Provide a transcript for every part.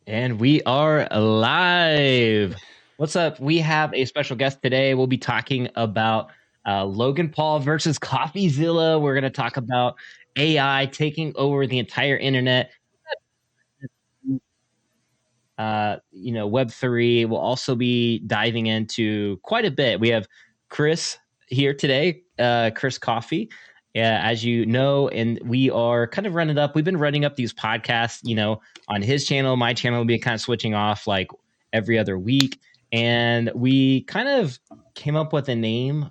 And we are live. What's up? We have a special guest today. We'll be talking about Logan Paul versus Coffeezilla. We're going to talk about AI taking over the entire internet. Web3. We'll also be diving into quite a bit. We have Chris here today, Chris Coffee. As you know, and we are kind of running up. We've been running up these podcasts, on his channel. My channel will be kind of switching off like every other week. And we kind of came up with a name,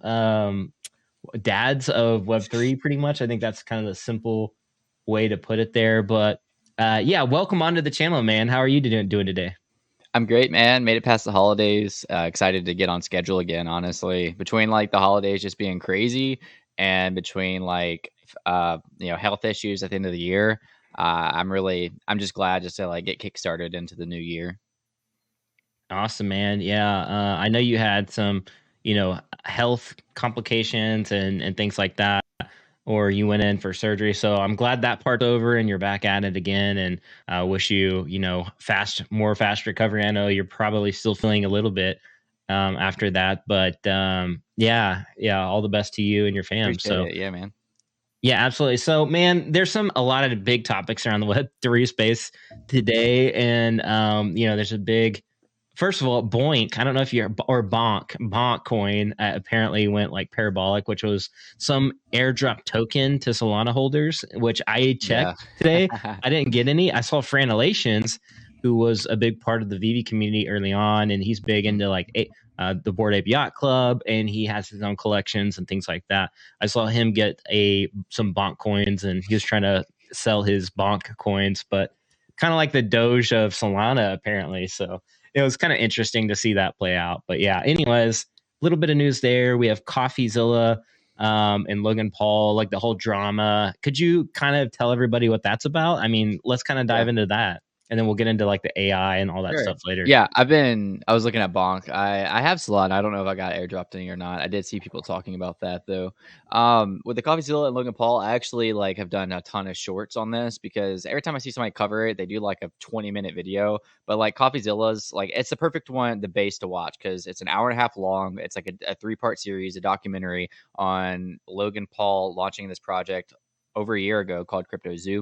Dads of Web3, pretty much. I think that's kind of the simple way to put it there. But yeah, welcome onto the channel, man. How are you doing today? I'm great, man. Made it past the holidays. Excited to get on schedule again, honestly. Between like the holidays just being crazy and between health issues at the end of the year, I'm just glad just to like get kickstarted into the new year. Awesome, man. Yeah, I know you had some, health complications and things like that, or you went in for surgery. So I'm glad that part's over and you're back at it again. And I wish you, more fast recovery. I know you're probably still feeling a little bit after that, but yeah, all the best to you and your fam. Appreciate So it. Yeah, man. yeah, absolutely. So, man, there's a lot of big topics around the Web3 space today, and there's a big. First of all, Boink. I don't know if you're or Bonk coin apparently went like parabolic, which was some airdrop token to Solana holders, which I checked today. I didn't get any. I saw Franelations, who was a big part of the VeVe community early on, and he's big into like the Bored Ape Yacht Club, and he has his own collections and things like that. I saw him get some Bonk coins, and he was trying to sell his Bonk coins, but kind of like the Doge of Solana, apparently. So it was kind of interesting to see that play out. But yeah, anyways, a little bit of news there. We have Coffeezilla and Logan Paul, like the whole drama. Could you kind of tell everybody what that's about? I mean, let's kind of dive into that, and then we'll get into like the AI and all that stuff later. Yeah, I was looking at Bonk. I have Solana. I don't know if I got airdropped any or not. I did see people talking about that though. With the Coffeezilla and Logan Paul, I actually like have done a ton of shorts on this because every time I see somebody cover it, they do like a 20-minute video. But like Coffeezilla's, like it's the perfect one, the base to watch because it's an hour and a half long. It's like a 3-part series, a documentary on Logan Paul launching this project over a year ago called CryptoZoo.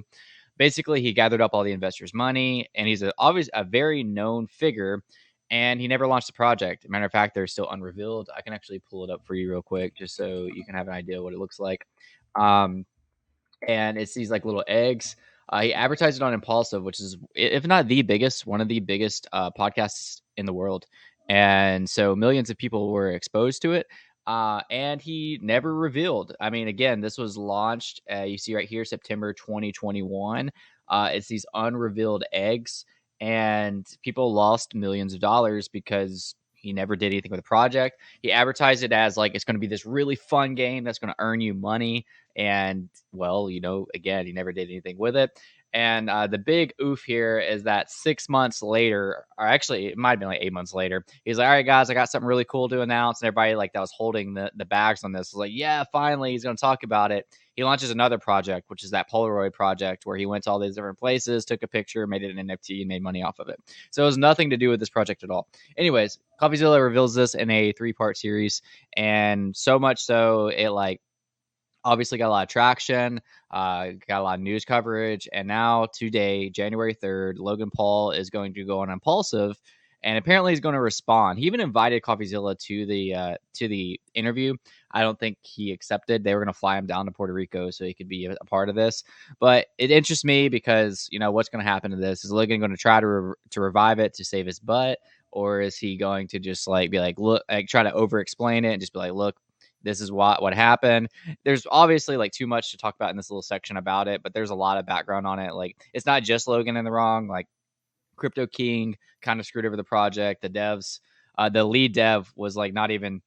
Basically, he gathered up all the investors' money, and he's obviously a very known figure, and he never launched the project. Matter of fact, they're still unrevealed. I can actually pull it up for you real quick, just so you can have an idea what it looks like. And it's these like little eggs. He advertised it on Impulsive, which is, if not the biggest, one of the biggest podcasts in the world. And so millions of people were exposed to it. And he never revealed. I mean, again, this was launched, you see right here, September 2021. It's these unrevealed eggs, and people lost millions of dollars because he never did anything with the project. He advertised it as like it's going to be this really fun game that's going to earn you money. And well, again, he never did anything with it. And the big oof here is that 6 months later, or actually it might have been like 8 months later, he's like, all right, guys, I got something really cool to announce. And everybody like that was holding the bags on this was like, yeah, finally he's going to talk about it. He launches another project, which is that Polaroid project where he went to all these different places, took a picture, made it an NFT, and made money off of it. So it was nothing to do with this project at all. Anyways, Coffeezilla reveals this in a 3-part series. And so much so it like obviously got a lot of traction, got a lot of news coverage, and now today, January 3rd, Logan Paul is going to go on Impulsive, and apparently he's going to respond. He even invited Coffeezilla to the interview. I don't think he accepted. They were going to fly him down to Puerto Rico so he could be a part of this. But it interests me because what's going to happen to this? Is Logan going to try to revive it to save his butt, or is he going to just like be like, look, like try to over explain it and just be like, look, this is what happened. There's obviously like too much to talk about in this little section about it, but there's a lot of background on it. Like it's not just Logan in the wrong. Like Crypto King kind of screwed over the project. The devs, the lead dev was like not even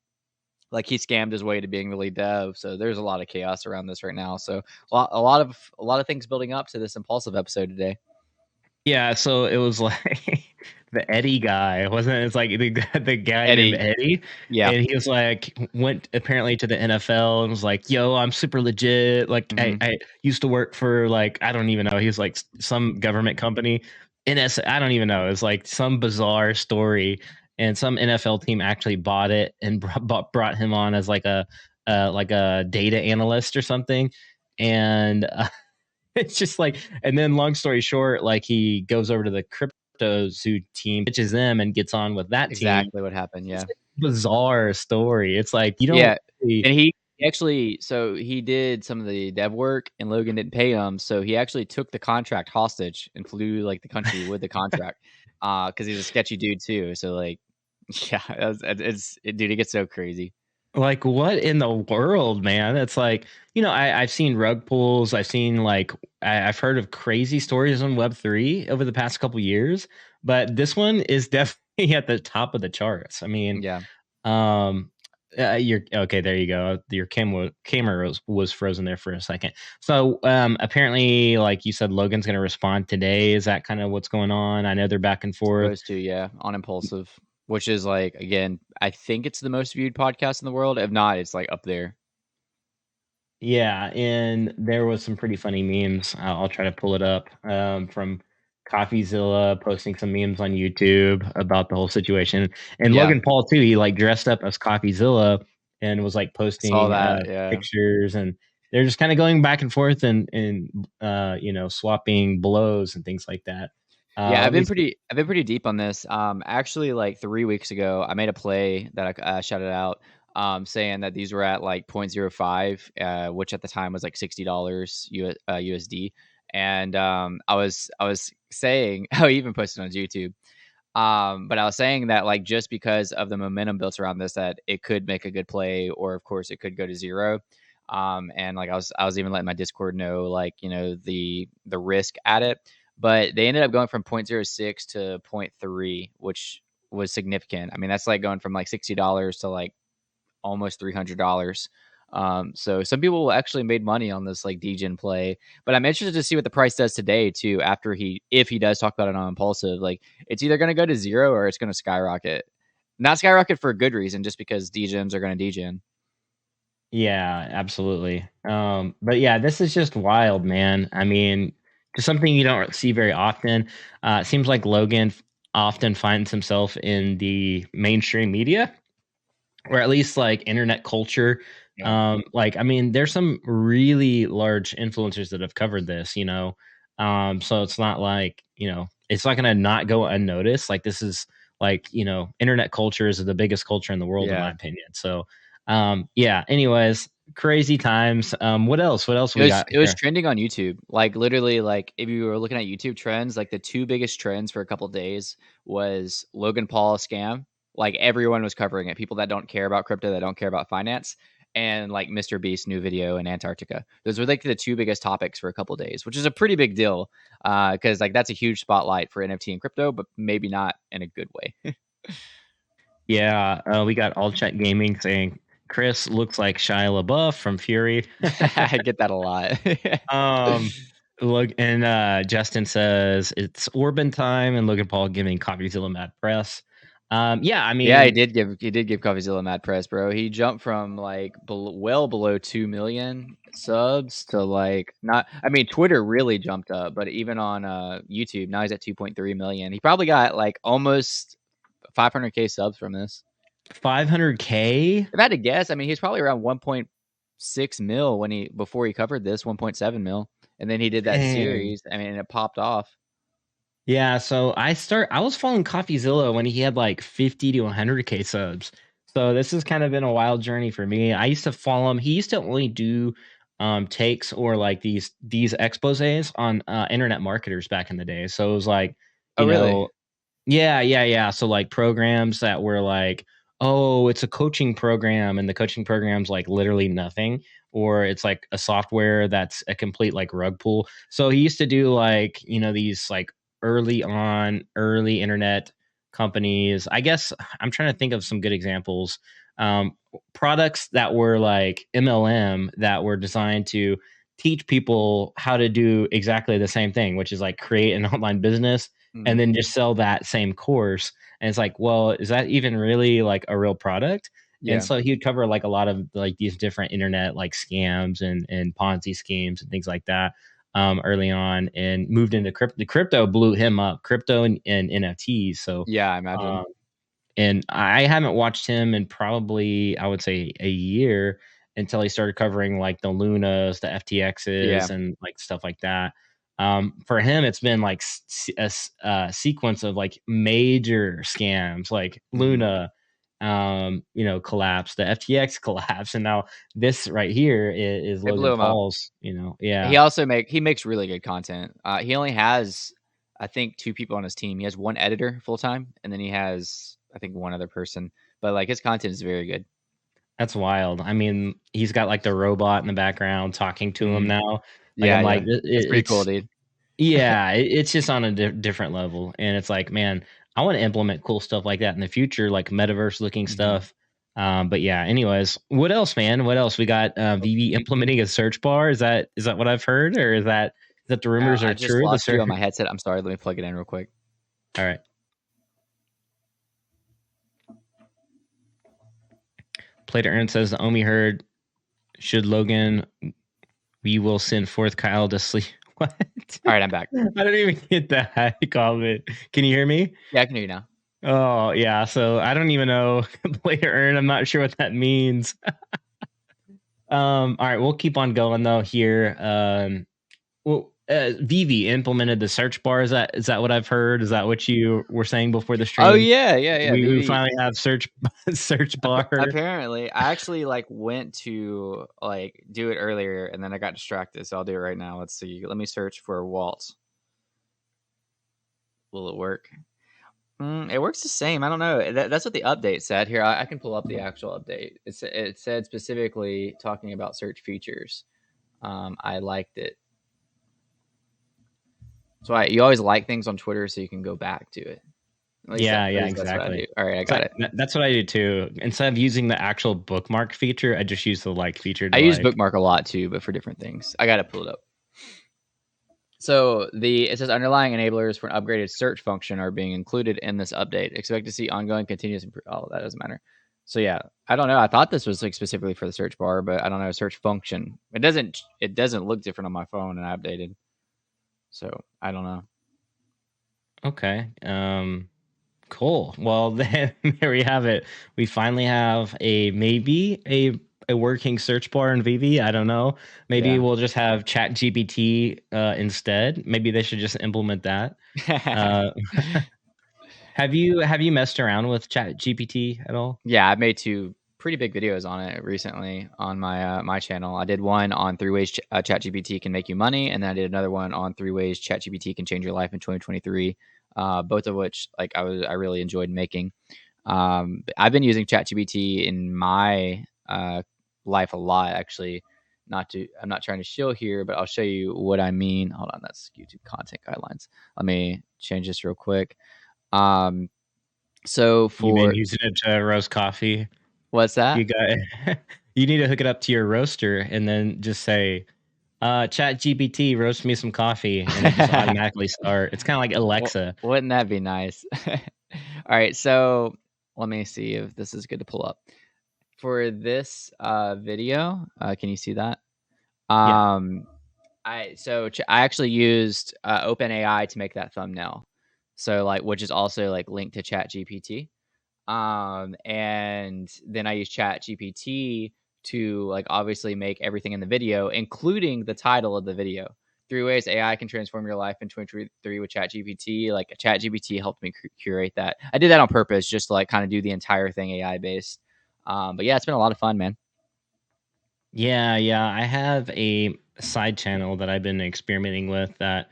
like he scammed his way to being the lead dev. So there's a lot of chaos around this right now. So a lot of things building up to this Impulsive episode today. Yeah, so it was like the Eddie guy, wasn't it? It's like the guy Eddie, named Eddie. yeah. And he was like, went apparently to the NFL and was like, yo, I'm super legit. Like, I used to work for like, I don't even know. He was like some government company. I don't even know. It's like some bizarre story, and some NFL team actually bought it and brought him on as like a data analyst or something, and it's just like, and then long story short, like he goes over to the CryptoZoo team, pitches them, and gets on with that team. Exactly what happened. It's Yeah. a bizarre story. It's like you don't Yeah, really, and he actually so he did some of the dev work, and Logan didn't pay him, so he actually took the contract hostage and flew, like, the country with the contract, because he's a sketchy dude too, so, like, yeah, dude, it gets so crazy. like what in the world, man? It's like, I've seen rug pulls. I've seen like I've heard of crazy stories on Web3 over the past couple years, but this one is definitely at the top of the charts. I mean, Yeah. Um, you're okay. There you go. Your camera was frozen there for a second. So, apparently, like you said, Logan's going to respond today. Is that kind of what's going on? I know they're back and forth. Supposed to, yeah, on Impulsive, which is, like, again, I think it's the most viewed podcast in the world. If not, it's, like, up there. Yeah, and there was some pretty funny memes. I'll try to pull it up from Coffeezilla posting some memes on YouTube about the whole situation. And Yeah, Logan Paul too. He like dressed up as Coffeezilla and was like saw posting that, yeah. pictures, and they're just kind of going back and forth and swapping blows and things like that. Yeah, Obviously, I've been pretty deep on this. Actually, like 3 weeks ago, I made a play that I shouted out, saying that these were at like 0.05, which at the time was like $60 USD. And I was saying, I even posted on YouTube. But I was saying that like just because of the momentum built around this, that it could make a good play, or of course it could go to zero. And like I was even letting my Discord know, like, the risk at it. But they ended up going from 0.06 to zero point 0.3, which was significant. I mean, that's like going from like $60 to like almost $300. So some people actually made money on this like Degen play, but I'm interested to see what the price does today too. After if he does talk about it on Impulsive, like it's either going to go to zero or it's going to skyrocket. Not skyrocket for a good reason, just because Degens are going to Degen. yeah, absolutely. But yeah, this is just wild, man. I mean, just something you don't see very often. It seems like Logan often finds himself in the mainstream media, or at least like internet culture. Yeah. Like, I mean, there's some really large influencers that have covered this, so it's not like, it's not going to not go unnoticed. Like, this is like, internet culture is the biggest culture in the world, in my Yeah. opinion. So, yeah, anyways, crazy times. What else It we was got it was here? trending on YouTube. Like literally, like if you were looking at YouTube trends, like the two biggest trends for a couple days was Logan Paul scam. Like everyone was covering it. People that don't care about crypto, that don't care about finance, and like Mr. Beast's new video in Antarctica. Those were like the two biggest topics for a couple days, which is a pretty big deal. Because like that's a huge spotlight for NFT and crypto, but maybe not in a good way. Yeah, we got All Chat Gaming saying Chris looks like Shia LaBeouf from Fury. I get that a lot. Um, look, and Justin says it's Orban time, and Logan Paul giving Coffeezilla mad press. Yeah, I Yeah, mean, he did give Coffeezilla mad press, bro. He jumped from like well below 2 million subs to like not. I mean, Twitter really jumped up, but even on YouTube now he's at 2.3 million. He probably got like almost 500K subs from this. 500K. If I had to guess, I mean he's probably around 1.6 mil when he before he covered this 1.7 mil, and then he did that Dang. series. I mean, it popped off. Yeah, so I was following Coffeezilla when he had like 50 to 100K subs. So this has kind of been a wild journey for me. I used to follow him. He used to only do takes or like these exposés on internet marketers back in the day. So it was like, Oh, you really? know, yeah, yeah, yeah. So like programs that were like, oh, it's a coaching program, and the coaching program's like literally nothing, or it's like a software that's a complete like rug pull. So he used to do like, these like early internet companies. I guess I'm trying to think of some good examples. Products that were like MLM that were designed to teach people how to do exactly the same thing, which is like create an online business and Mm, then just sell that same course. And it's like, well, is that even really like a real product? And yeah. so he would cover like a lot of like these different internet like scams and Ponzi schemes and things like that. early on and moved into crypto. The crypto blew him up, crypto and NFTs. So Yeah, I imagine. and I haven't watched him in probably, I would say, a year until he started covering like the Lunas, the Yeah. FTXs, and like stuff like that. For him, it's been like sequence of like major scams, like Mhm. Luna, collapse, the FTX collapse, and now this right here is It blew Logan him up. Paul's. Yeah, He makes really good content. He only has, I think, 2 people on his team. He has 1 editor full time, and then he has, I think, 1 other person. But like his content is very good. that's wild. I mean, he's got like the robot in the background talking to him Mhm. now. Like Yeah, I'm yeah. like, It's pretty cool, it's dude. yeah, it's just on a different level, and it's like, man, I want to implement cool stuff like that in the future, like metaverse looking Mhm. stuff. But yeah, anyways, what else, man? What else? We got VV implementing a search bar. Is that what I've heard, or is that the rumors I are just true? The lost you search. on my headset. I'm sorry. Let me plug it in real quick. All right, Play to Earn says the Omi heard should Logan. We will send forth Kyle to sleep. What? All right, I'm back. I don't even get that comment. Can you hear me? Yeah, I can hear you now. Oh yeah, so I don't even know play to earn. I'm not sure what that means. All right, we'll keep on going though here. Vivi implemented the search bar. Is that what I've heard? Is that what you were saying before the Oh stream? yeah, yeah, yeah. We VeVe. finally have search search bar. Apparently, I actually like went to like do it earlier, and then I got distracted. So I'll do it right now. Let's see. Let me search for Walt. Will it work? It works the same. I don't know. That's what the update said. Here, I can pull up the actual update. It said specifically talking about search features. I liked it. So you always like things on Twitter so you can go back to it. Yeah, At yeah, least that's what I do. exactly. All right, I So got it. that's what I do too. Instead of using the actual bookmark feature, I just use the like feature I to use like. bookmark a lot too, but for different things. I got to pull it up. So it says underlying enablers for an upgraded search function are being included in this update. Expect to see ongoing continuous Oh, that doesn't matter. So yeah, I don't know. I thought this was like specifically for the search bar, but I don't know. Search function. It doesn't look different on my phone, and I updated. So I don't know. Okay. Cool. Well, then there we have it. We finally have maybe a working search bar in VeVe. I don't know. Maybe Yeah. we'll just have Chat GPT instead. Maybe they should just implement that. Uh, have you messed around with Chat GPT at all? Yeah, I've made 2 pretty big videos on it recently on my channel. I did one on 3 ways ChatGPT can make you money, and then I did another one on 3 ways ChatGPT can change your life in 2023. Both of which I really enjoyed making. I've been using ChatGPT in my life a lot, actually. I'm not trying to shill here, but I'll show you what I mean. Hold on, that's YouTube content guidelines. Let me change this real quick. Um, so You've been for using it to roast coffee. What's You that? got you need to hook it up to your roaster and then just say, Chat GPT, roast me some coffee, and it just automatically start. It's kind of like Alexa. Wouldn't that be nice? All right, so let me see if this is good to pull up. For this video, can you see that? Yeah. I actually used OpenAI to make that thumbnail. So like, which is also like linked to ChatGPT. And then I use ChatGPT to like obviously make everything in the video, including the title of the video. 3 ways AI can transform your life in 2023 with ChatGPT. Like ChatGPT helped me curate that. I did that on purpose, just to like kind of do the entire thing AI based. But yeah, it's been a lot of fun, man. Yeah, yeah. I have a side channel that I've been experimenting with that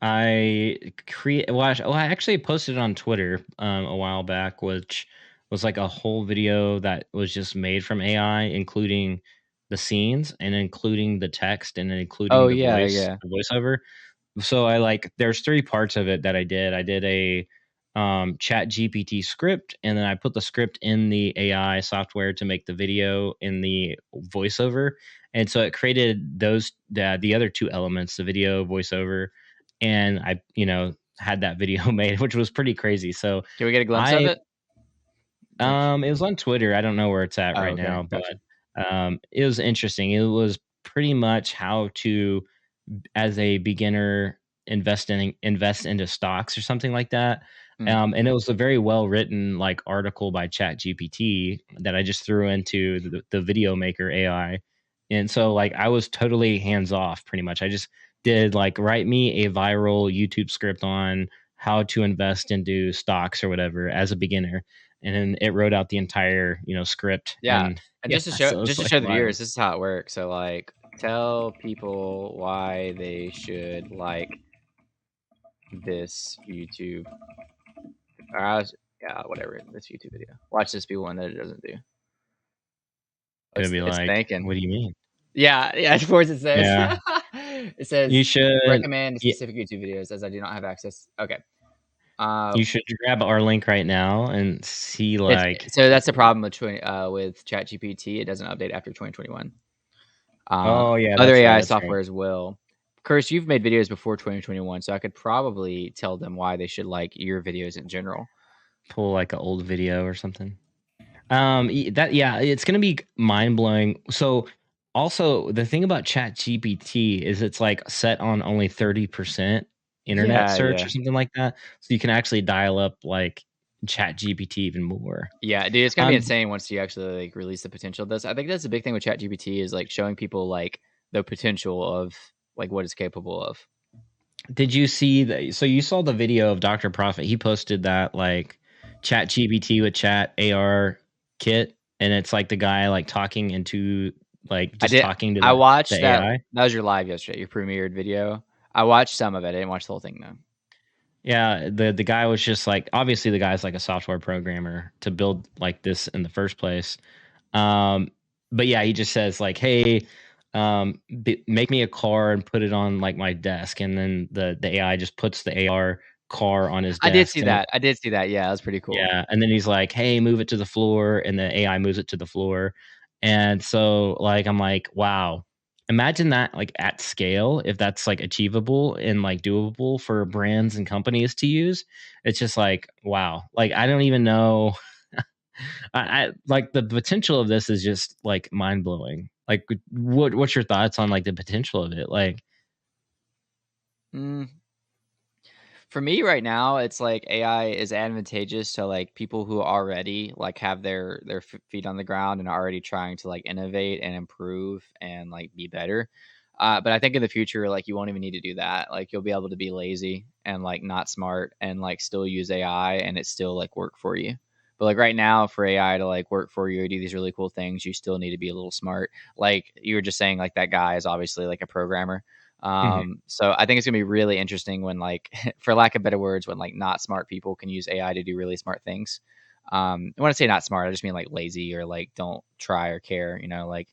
I create. I actually posted it on Twitter a while back, which was like a whole video that was just made from AI, including the scenes and including the text and then Oh including yeah, yeah. the voiceover. So I like there's 3 parts of it that I did. I did a chat GPT script, and then I put the script in the AI software to make the video in the voiceover. And so it created the other 2 elements, the video voiceover, and I, had that video made, which was pretty crazy. So Can we get a glimpse of I it? Like, it was on Twitter. I don't know where it's at oh, right okay, now, but gotcha. it was interesting. It was pretty much how to as a beginner invest into stocks or something like that. Mm. And it was a very well written like article by Chat GPT that I just threw into the video maker AI. And so like I was totally hands off pretty much. I just did like write me a viral YouTube script on how to invest into stocks or whatever as a beginner. And then it wrote out the entire, script. Yeah, And and yeah, so just it's to like show the viewers, wild. this is how it works. So, like, tell people why they should like this YouTube. Yeah, whatever this YouTube video. Watch this be one that it doesn't do. Gonna be It's like, thinking. what do you mean? Yeah, yeah. Of course, it says. Yeah. It says You should recommend yeah, specific YouTube videos as I do not have access. Okay. you should grab our link right now and see, It's like so that's the problem with ChatGPT. It doesn't update after 2021. oh, yeah, Other that's right, AI that's right. softwares will. Curse, you've made videos before 2021, so I could probably tell them why they should like your videos in general. Pull, like, an old video or something. Yeah, it's gonna be mind-blowing. So, also, the thing about ChatGPT is it's, like, set on only 30% internet Yeah, search or yeah. something like that, so you can actually dial up, like, ChatGPT even more. Yeah, dude, it's gonna be Um, insane once you actually like release the potential of this. I think that's the big thing with ChatGPT is like showing people like the potential of like what it's capable of. Did you see that? So you saw the video of Dr. Profit. He posted that like Chat GPT with Chat AR kit, and it's like the guy like talking into like I just did. talking to I the watched that. AI. That was your live yesterday, your premiered video. I watched some of it. I didn't watch the whole thing though. Yeah, the guy was just like obviously the guy's like a software programmer to build like this in the first place. Um, but yeah, he just says like, "Hey, make me a car and put it on like my desk," and then the AI just puts the AR car on his I did desk, see and that. I did see that. Yeah, that was pretty cool. yeah, and then he's like, "Hey, move it to the floor," and the AI moves it to the floor. And so, like, I'm like, "Wow." Imagine that, like, at scale, if that's, like, achievable and, like, doable for brands and companies to use. It's just like, wow. Like, I don't even know. I like, the potential of this is just, like, mind-blowing. Like, what's your thoughts on, like, the potential of it? Like Mm, For me right now, it's like AI is advantageous to like people who already like have their feet on the ground and are already trying to like innovate and improve and like be better. But I think in the future, like you won't even need to do that. Like you'll be able to be lazy and like not smart and like still use AI and it still like work for you. But like right now, for AI to like work for you or do these really cool things, you still need to be a little smart. Like you were just saying, like that guy is obviously like a programmer. Mhm. So I think it's gonna be really interesting when like, for lack of better words, when like not smart people can use AI to do really smart things. When I say not smart, I just mean like lazy or like don't try or care. Like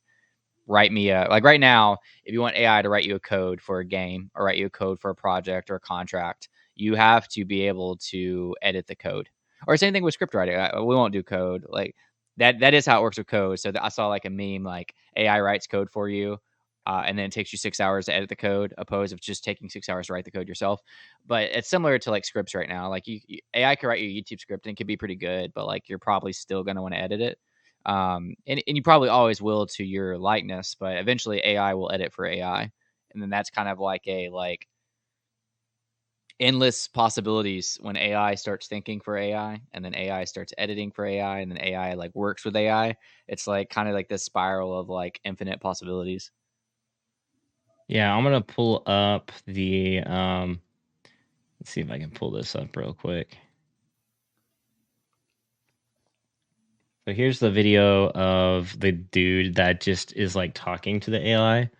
write me a like right now, if you want AI to write you a code for a game or write you a code for a project or a contract, you have to be able to edit the code. Or same thing with script writing. We won't do code like that. That is how it works with code. So I saw like a meme like AI writes code for you. And then it takes you 6 hours to edit the code, opposed of just taking 6 hours to write the code yourself. But it's similar to like scripts right now. Like AI can write you a YouTube script and it can be pretty good, but like you're probably still going to want to edit it. And you probably always will to your likeness, but eventually AI will edit for AI, and then that's kind of like a like endless possibilities when AI starts thinking for AI, and then AI starts editing for AI, and then AI like works with AI. It's like kind of like this spiral of like infinite possibilities. Yeah, I'm gonna pull up let's see if I can pull this up real quick. So here's the video of the dude that just is like talking to the AI,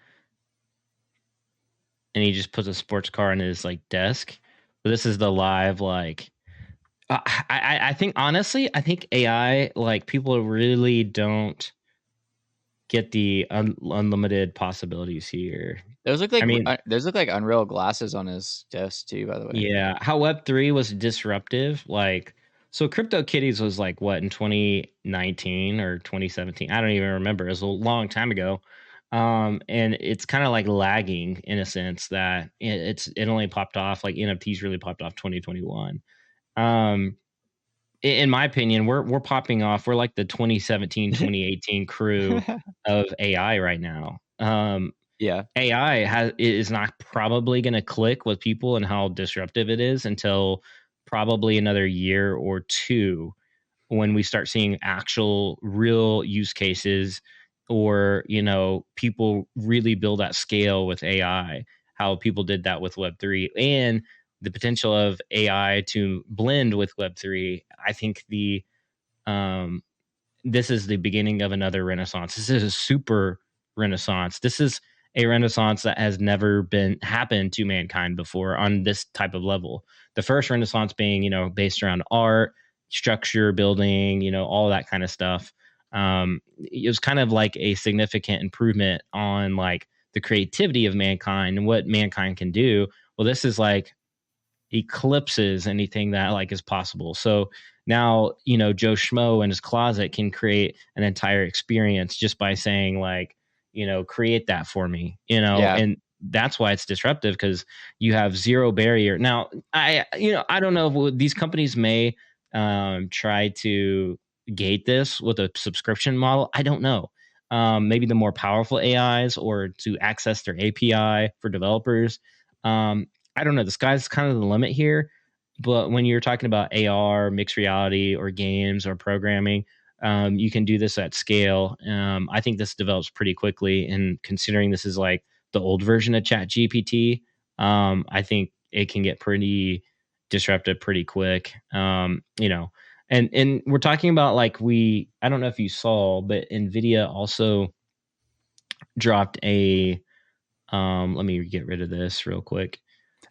and he just puts a sports car on his like desk. So this is the live like. I think honestly, I think AI like people really don't get the unlimited possibilities here. I mean, Those look like Unreal glasses on his desk too. By the way, yeah, how Web3 was disruptive, like so CryptoKitties was like what in 2019 or 2017. I don't even remember. It was a long time ago. And it's kind of like lagging in a sense that it only popped off like NFTs really popped off 2021. Um, in my opinion, we're popping off. We're like the 2017, 2018 crew of AI right now. Yeah. AI is not probably going to click with people and how disruptive it is until probably another year or two, when we start seeing actual real use cases, or people really build at scale with AI, how people did that with Web3, and the potential of AI to blend with Web3. I think the um this is the beginning of another renaissance. This is a super renaissance. This is a renaissance that has never been happened to mankind before on this type of level. The first renaissance being, based around art, structure, building, all that kind of stuff. It was kind of like a significant improvement on like the creativity of mankind and what mankind can do. Well, this is like eclipses anything that like is possible. So now, Joe Schmo in his closet can create an entire experience just by saying like, create that for me, Yeah. and that's why it's disruptive, because you have zero barrier. Now, I don't know if these companies may try to gate this with a subscription model. I don't know. Maybe the more powerful AIs, or to access their API for developers. I don't know. The sky's kind of the limit here. But when you're talking about AR, mixed reality, or games, or programming, you can do this at scale. I think this develops pretty quickly. And considering this is like the old version of Chat GPT, I think it can get pretty disruptive pretty quick. And we're talking about like I don't know if you saw, but Nvidia also dropped a let me get rid of this real quick.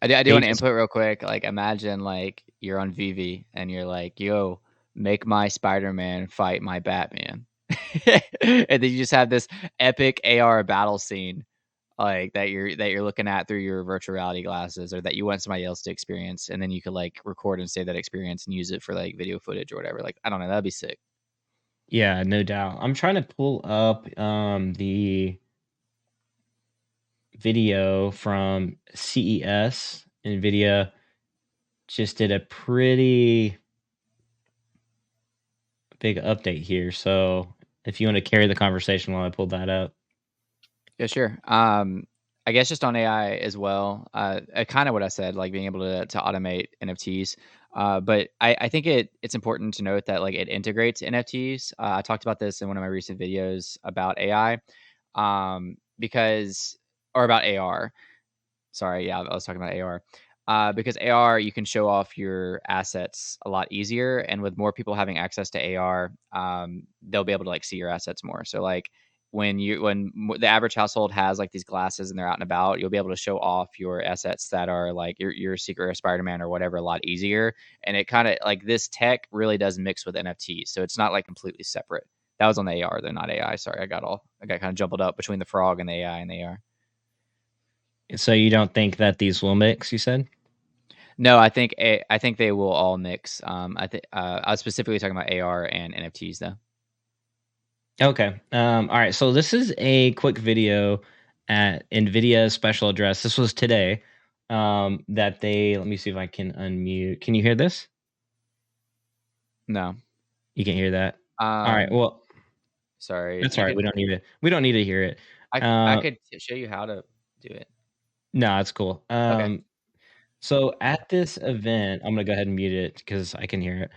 I do They want to just input real quick. Like, imagine like you're on VeVe and you're like, "Yo, make my Spider-Man fight my Batman," and then you just have this epic AR battle scene, like that you're looking at through your virtual reality glasses, or that you want somebody else to experience, and then you could like record and save that experience and use it for like video footage or whatever. Like, I don't know, that'd be sick. Yeah, no doubt. I'm trying to pull up the video from CES. Nvidia just did a pretty big update here. So if you want to carry the conversation while I pull that up. Yeah, sure. I guess just on AI as well. Kind of what I said, like being able to automate NFTs. But I think it's important to note that like it integrates NFTs. I talked about this in one of my recent videos about AI, because or about AR. Sorry, yeah, I was talking about AR. Because AR, you can show off your assets a lot easier, and with more people having access to AR, they'll be able to like see your assets more. So like the average household has like these glasses and they're out and about, you'll be able to show off your assets that are like your secret or Spider-Man or whatever a lot easier. And it kind of like this tech really does mix with NFTs, so it's not like completely separate. That was on the AR, though, not AI. Sorry, I got kind of jumbled up between the frog and the AI and the AR. So you don't think that these will mix, you said? No, I think they will all mix. I was specifically talking about AR and NFTs though. Okay. All right. So this is a quick video at NVIDIA's special address. This was today. That they let me see if I can unmute. Can you hear this? No. You can hear that. All right. Um, Well, sorry. that's You all right. could We don't need to hear it. I Uh, could show you how to do it. no, it's cool. Okay. So at this event, I'm gonna go ahead and mute it because I can hear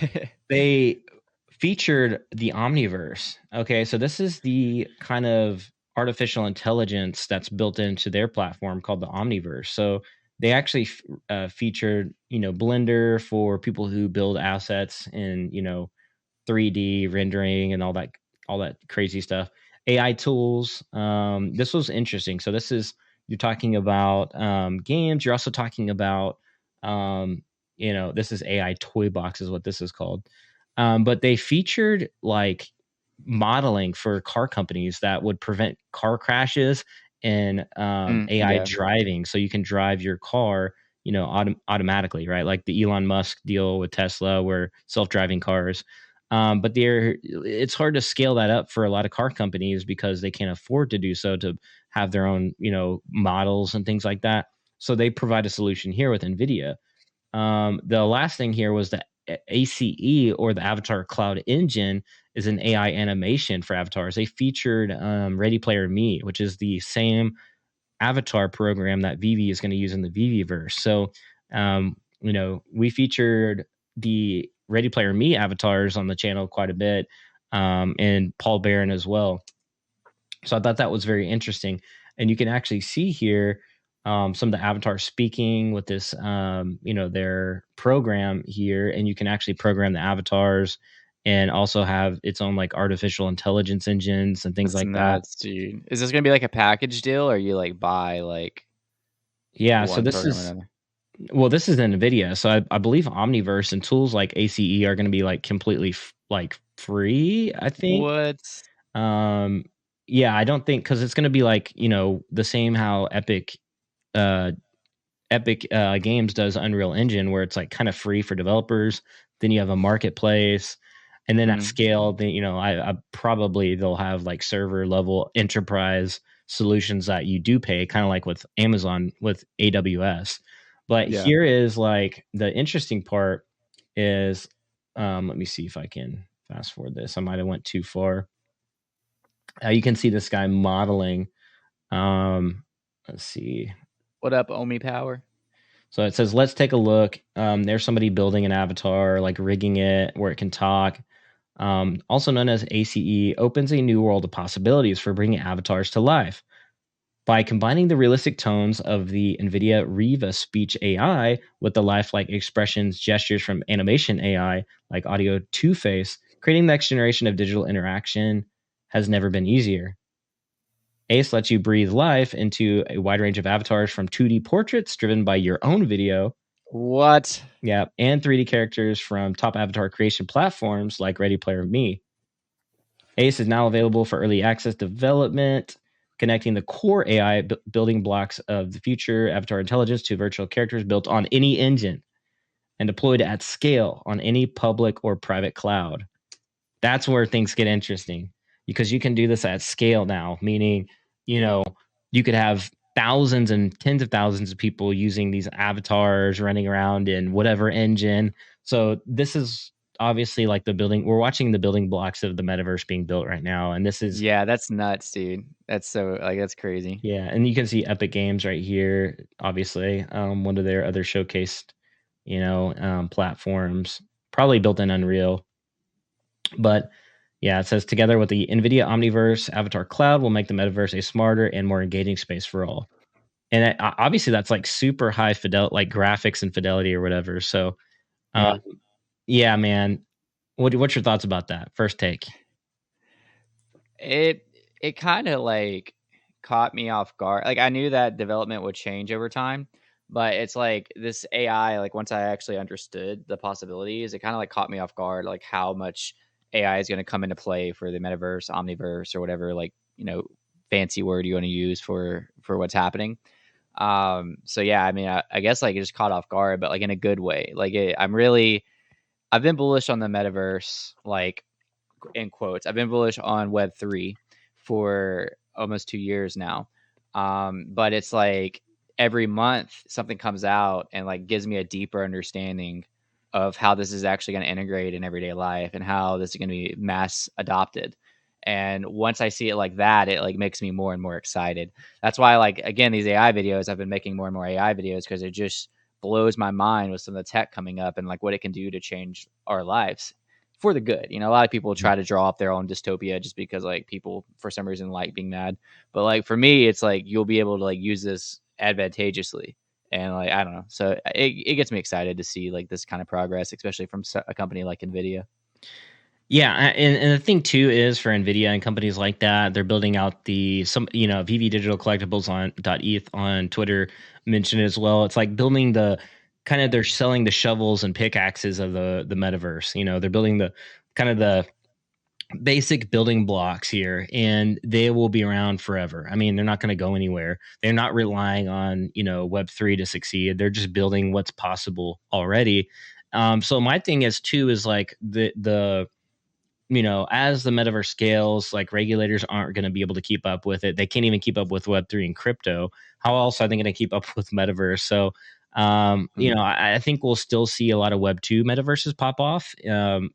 it. They featured the Omniverse. Okay, so this is the kind of artificial intelligence that's built into their platform called the Omniverse. So they actually featured, Blender for people who build assets in, 3D rendering and all that crazy stuff. AI tools. This was interesting. So this is you're talking about games. You're also talking about this is AI toy box is what this is called. But they featured like modeling for car companies that would prevent car crashes and AI Yeah. driving, so you can drive your car, automatically, right? Like the Elon Musk deal with Tesla, where self-driving cars. But it's hard to scale that up for a lot of car companies because they can't afford to do so, to have their own, models and things like that. So they provide a solution here with NVIDIA. The last thing here was the ACE, or the Avatar Cloud Engine, is an AI animation for avatars. They featured Ready Player Me, which is the same avatar program that VeVe is going to use in the VeVeverse. So, we featured the Ready Player Me avatars on the channel quite a bit, and Paul Barron as well. So I thought that was very interesting. And you can actually see here some of the avatars speaking with this, their program here, and you can actually program the avatars and also have its own like artificial intelligence engines and things That's like that. nuts, dude. Is this gonna be like a package deal, or you like buy like Yeah, so one this program or is another? well, this is Nvidia. So I believe Omniverse and tools like ACE are going to be like completely like free, I think. What? Um, yeah, I don't think because it's going to be like the same how uh, Epic Games does Unreal Engine, where it's like kind of free for developers. Then you have a marketplace, and then at Mhm. scale, then I probably they'll have like server level enterprise solutions that you do pay, kind of like with Amazon with AWS. But Yeah. here is like the interesting part is, let me see if I can fast forward this. I might have went too far. You can see this guy modeling. Let's see. What up, Omi Power? So it says, let's take a look. There's somebody building an avatar, like rigging it where it can talk. Also known as ACE, opens a new world of possibilities for bringing avatars to life. By combining the realistic tones of the NVIDIA Riva speech AI with the lifelike expressions, gestures from animation AI, like Audio Two Face, creating the next generation of digital interaction has never been easier. ACE lets you breathe life into a wide range of avatars from 2D portraits driven by your own video, What? yeah, and 3D characters from top avatar creation platforms like Ready Player Me. ACE is now available for early access development, connecting the core AI building blocks of the future avatar intelligence to virtual characters built on any engine and deployed at scale on any public or private cloud. That's where things get interesting because you can do this at scale now, meaning, you know, you could have thousands and tens of thousands of people using these avatars running around in whatever engine. So this is obviously like we're watching the building blocks of the metaverse being built right now. And this is, Yeah, that's nuts, dude. That's so like that's crazy. yeah. And you can see Epic Games right here, obviously, one of their other showcased, platforms, probably built in Unreal. But yeah, it says together with the Nvidia Omniverse Avatar Cloud will make the metaverse a smarter and more engaging space for all. And obviously, that's like super high like graphics and fidelity or whatever. So, Yeah. yeah, man, what's your thoughts about that? First take. It it kind of like caught me off guard. Like I knew that development would change over time, but it's like this AI, like once I actually understood the possibilities, it kind of like caught me off guard, like how much AI is going to come into play for the metaverse, omniverse, or whatever, like, fancy word you want to use for what's happening. So yeah, I mean, I guess like it just caught off guard, but like in a good way. Like I've been bullish on the metaverse, like in quotes. I've been bullish on Web3 for almost 2 years now. But it's like every month something comes out and like gives me a deeper understanding of how this is actually going to integrate in everyday life and how this is going to be mass adopted. And once I see it like that, it like makes me more and more excited. That's why, like, again, these AI videos, I've been making more and more AI videos because it just blows my mind with some of the tech coming up and like what it can do to change our lives for the good. A lot of people try to draw up their own dystopia just because like people for some reason like being mad. But like for me, it's like you'll be able to like use this advantageously. And like I don't know, so it gets me excited to see like this kind of progress, especially from a company like Nvidia. Yeah, and the thing too is for Nvidia and companies like that, they're building out VeVe Digital Collectibles on .eth on Twitter mentioned it as well. It's like building they're selling the shovels and pickaxes of the metaverse. They're building the kind of the basic building blocks here, and they will be around forever. I mean, they're not going to go anywhere. They're not relying on Web3 to succeed. They're just building what's possible already. So my thing is too is like the as the metaverse scales, like regulators aren't going to be able to keep up with it. They can't even keep up with Web3 and crypto. How else are they going to keep up with metaverse? So You Mhm. know, I think we'll still see a lot of Web 2 metaverses pop off. You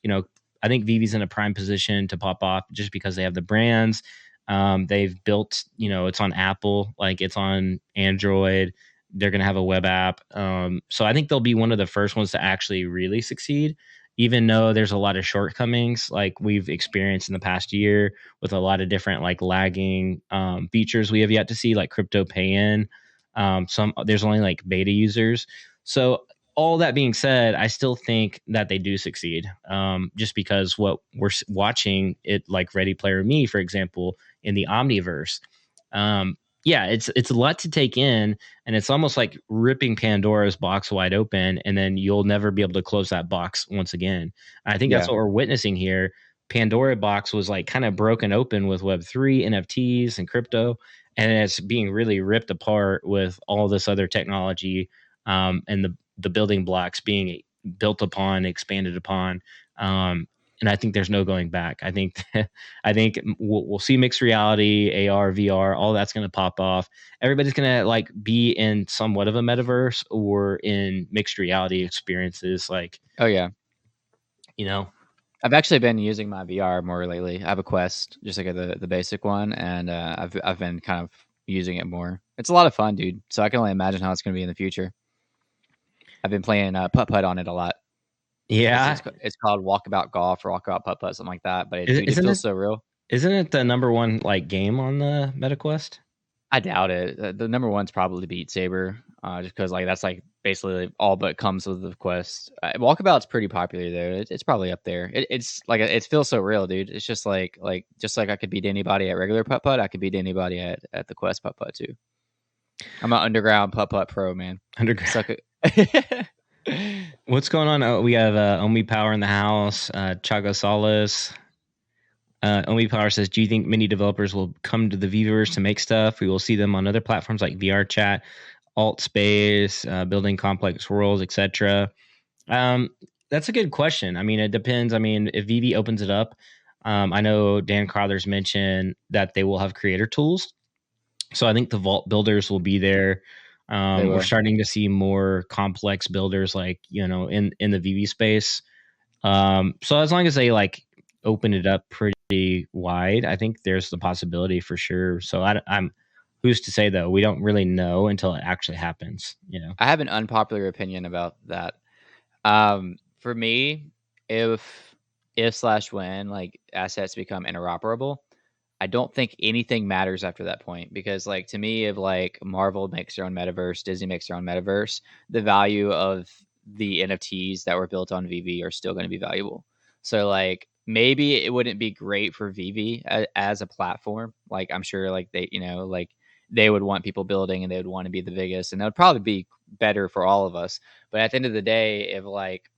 know, I think Vivi's in a prime position to pop off just because they have the brands. They've built, you know, it's on Apple, like it's on Android. They're going to have a web app. So I think they'll be one of the first ones to actually really succeed, even though there's a lot of shortcomings like we've experienced in the past year with a lot of different like lagging features we have yet to see, like crypto pay in. Some there's only like beta users. So all that being said, I still think that they do succeed. Just because what we're watching it, like Ready Player Me, for example, in the Omniverse. Yeah, it's a lot to take in, and it's almost like ripping Pandora's box wide open, and then you'll never be able to close that box once again. I think that's Yeah. what we're witnessing here. Pandora box was like kind of broken open with Web3, NFTs, and crypto, and it's being really ripped apart with all this other technology, and the building blocks being built upon, expanded upon. And I think there's no going back. I think I think we'll see mixed reality, AR, VR, all that's going to pop off. Everybody's going to like be in somewhat of a metaverse or in mixed reality experiences. Like, Oh yeah. you know, I've actually been using my VR more lately. I have a Quest, just like the basic one, and I've been kind of using it more. It's a lot of fun, dude. So I can only imagine how it's going to be in the future. I've been playing putt putt on it a lot. yeah, It's called Walkabout Golf or Walkabout Putt Putt, something like that. But dude, it isn't feels it so real. isn't it the number one like game on the MetaQuest? I doubt it. The number one's probably Beat Saber, just because like that's like basically all but comes with the Quest. Walkabout's pretty popular though. It's probably up there. It's like it feels so real, dude. It's just like just like I could beat anybody at regular putt putt, I could beat anybody at the Quest putt putt too. I'm an underground putt putt pro, man. Underground. Suck it. What's going on? Oh, we have Omi Power in the house. Chaga Salas. Omi Power says, "Do you think many developers will come to the Viverse to make stuff? We will see them on other platforms like VR Chat, Alt Space, building complex worlds, etc." Um, that's a good question. I mean, it depends. I mean, if VeVe opens it up, I know Dan Crowther's mentioned that they will have creator tools. So I think the vault builders will be there. They We're will. starting to see more complex builders, like you know, in the VeVe space. So as long as they like open it up pretty wide, I think there's the possibility for sure. So I'm who's to say though? We don't really know until it actually happens. You know. I have an unpopular opinion about that. For me, if slash when like assets become interoperable, I don't think anything matters after that point because like to me, if like Marvel makes their own metaverse, Disney makes their own metaverse, the value of the NFTs that were built on VeVe are still going to be valuable. So like maybe it wouldn't be great for VeVe as a platform. Like I'm sure like they, you know, like they would want people building and they would want to be the biggest and that would probably be better for all of us. But at the end of the day, if like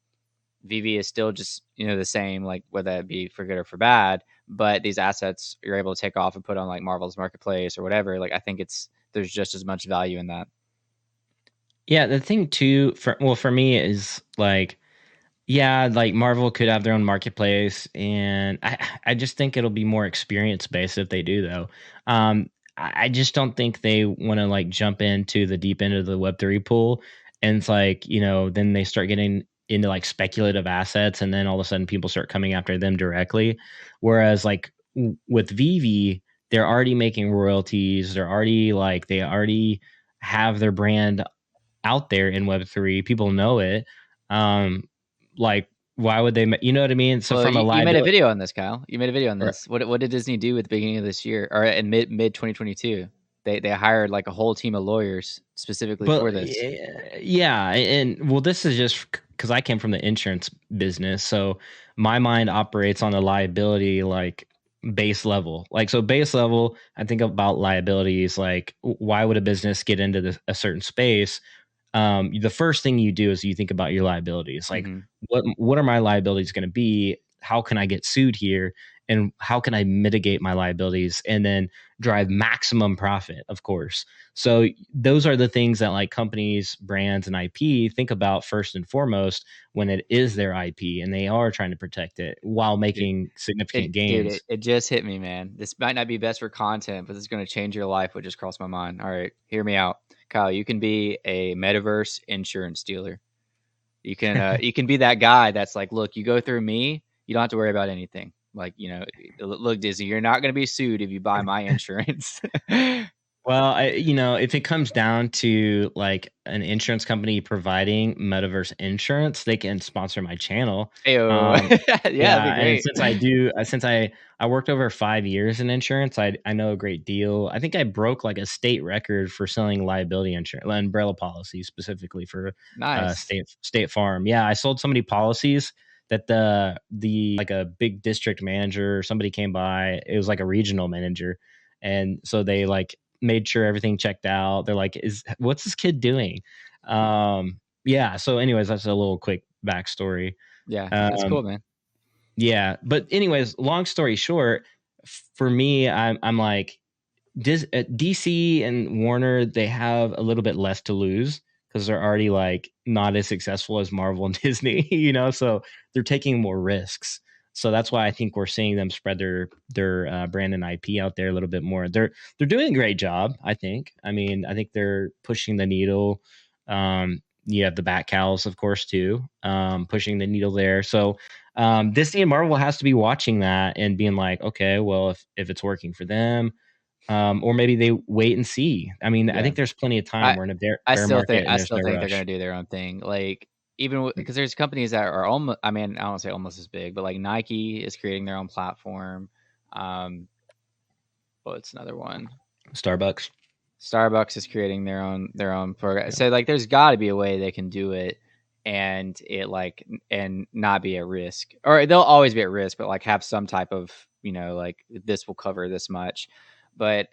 VeVe is still just, you know, the same, like whether it be for good or for bad, but these assets you're able to take off and put on like Marvel's marketplace or whatever, like I think there's just as much value in that. Yeah, the thing too, for me is like, yeah, like Marvel could have their own marketplace, and I just think it'll be more experience based if they do though. I just don't think they want to like jump into the deep end of the Web3 pool, and it's like you know then they start getting into like speculative assets, and then all of a sudden people start coming after them directly. Whereas like with VeVe, they're already making royalties. They're already like they already have their brand out there in Web3. People know it. Um, like, why would they? You know what I mean? So Well, from a you made a liability, video on this, Kyle. You made a video on this. What did Disney do at the beginning of this year or in mid 2022? They hired like a whole team of lawyers specifically for but this. yeah, and well, this is just because I came from the insurance business, so my mind operates on the liability like base level. Like so, base level, I think about liabilities. Like, why would a business get into a certain space? The first thing you do is you think about your liabilities. Like, Hmm. what are my liabilities going to be? how can I get sued here, and how can I mitigate my liabilities, and then drive maximum profit, of course. So those are the things that like companies, brands, and IP think about first and foremost when it is their IP and they are trying to protect it while Dude, making significant dude, gains. it just hit me, man. This might not be best for content, but this is going to change your life. What just crossed my mind. All right, hear me out, Kyle. You can be a metaverse insurance dealer. You can be that guy that's like, look, you go through me, you don't have to worry about anything. Like, look, Disney, you're not going to be sued if you buy my insurance. Well, if it comes down to like an insurance company providing metaverse insurance, they can sponsor my channel. Ayo. Yeah, that'd be Yeah, and great. since I worked over 5 years in insurance, I know a great deal. I think I broke like a state record for selling liability insurance, umbrella policies specifically for Nice. State Farm. Yeah, I sold so many policies that the like a big district manager or somebody came by. It was like a regional manager, and so they like made sure everything checked out. They're like, "Is what's this kid doing?" Yeah. So, anyways, that's a little quick backstory. Yeah, that's Um, cool, man. yeah, but anyways, long story short, for me, I'm like DC and Warner, they have a little bit less to lose because they're already like not as successful as Marvel and Disney, so they're taking more risks. So that's why I think we're seeing them spread their brand and IP out there a little bit more. They're doing a great job, I think. I mean, I think they're pushing the needle. You have the Bat Cows, of course, too, pushing the needle there. So Disney and Marvel has to be watching that and being like, okay, well, if it's working for them, or maybe they wait and see. I mean, I Yeah. think there's plenty of time. I We're in a bear market and I there's still no think they're gonna rush. do their own thing. Like, even Mm. because there's companies that are almost, I mean, I don't wanna say almost as big, but like Nike is creating their own platform. Um, what's another one? Starbucks. Starbucks is creating their own program. Yeah. So like there's got to be a way they can do it and and not be at risk. Or they'll always be at risk, but like have some type of, like this will cover this much. But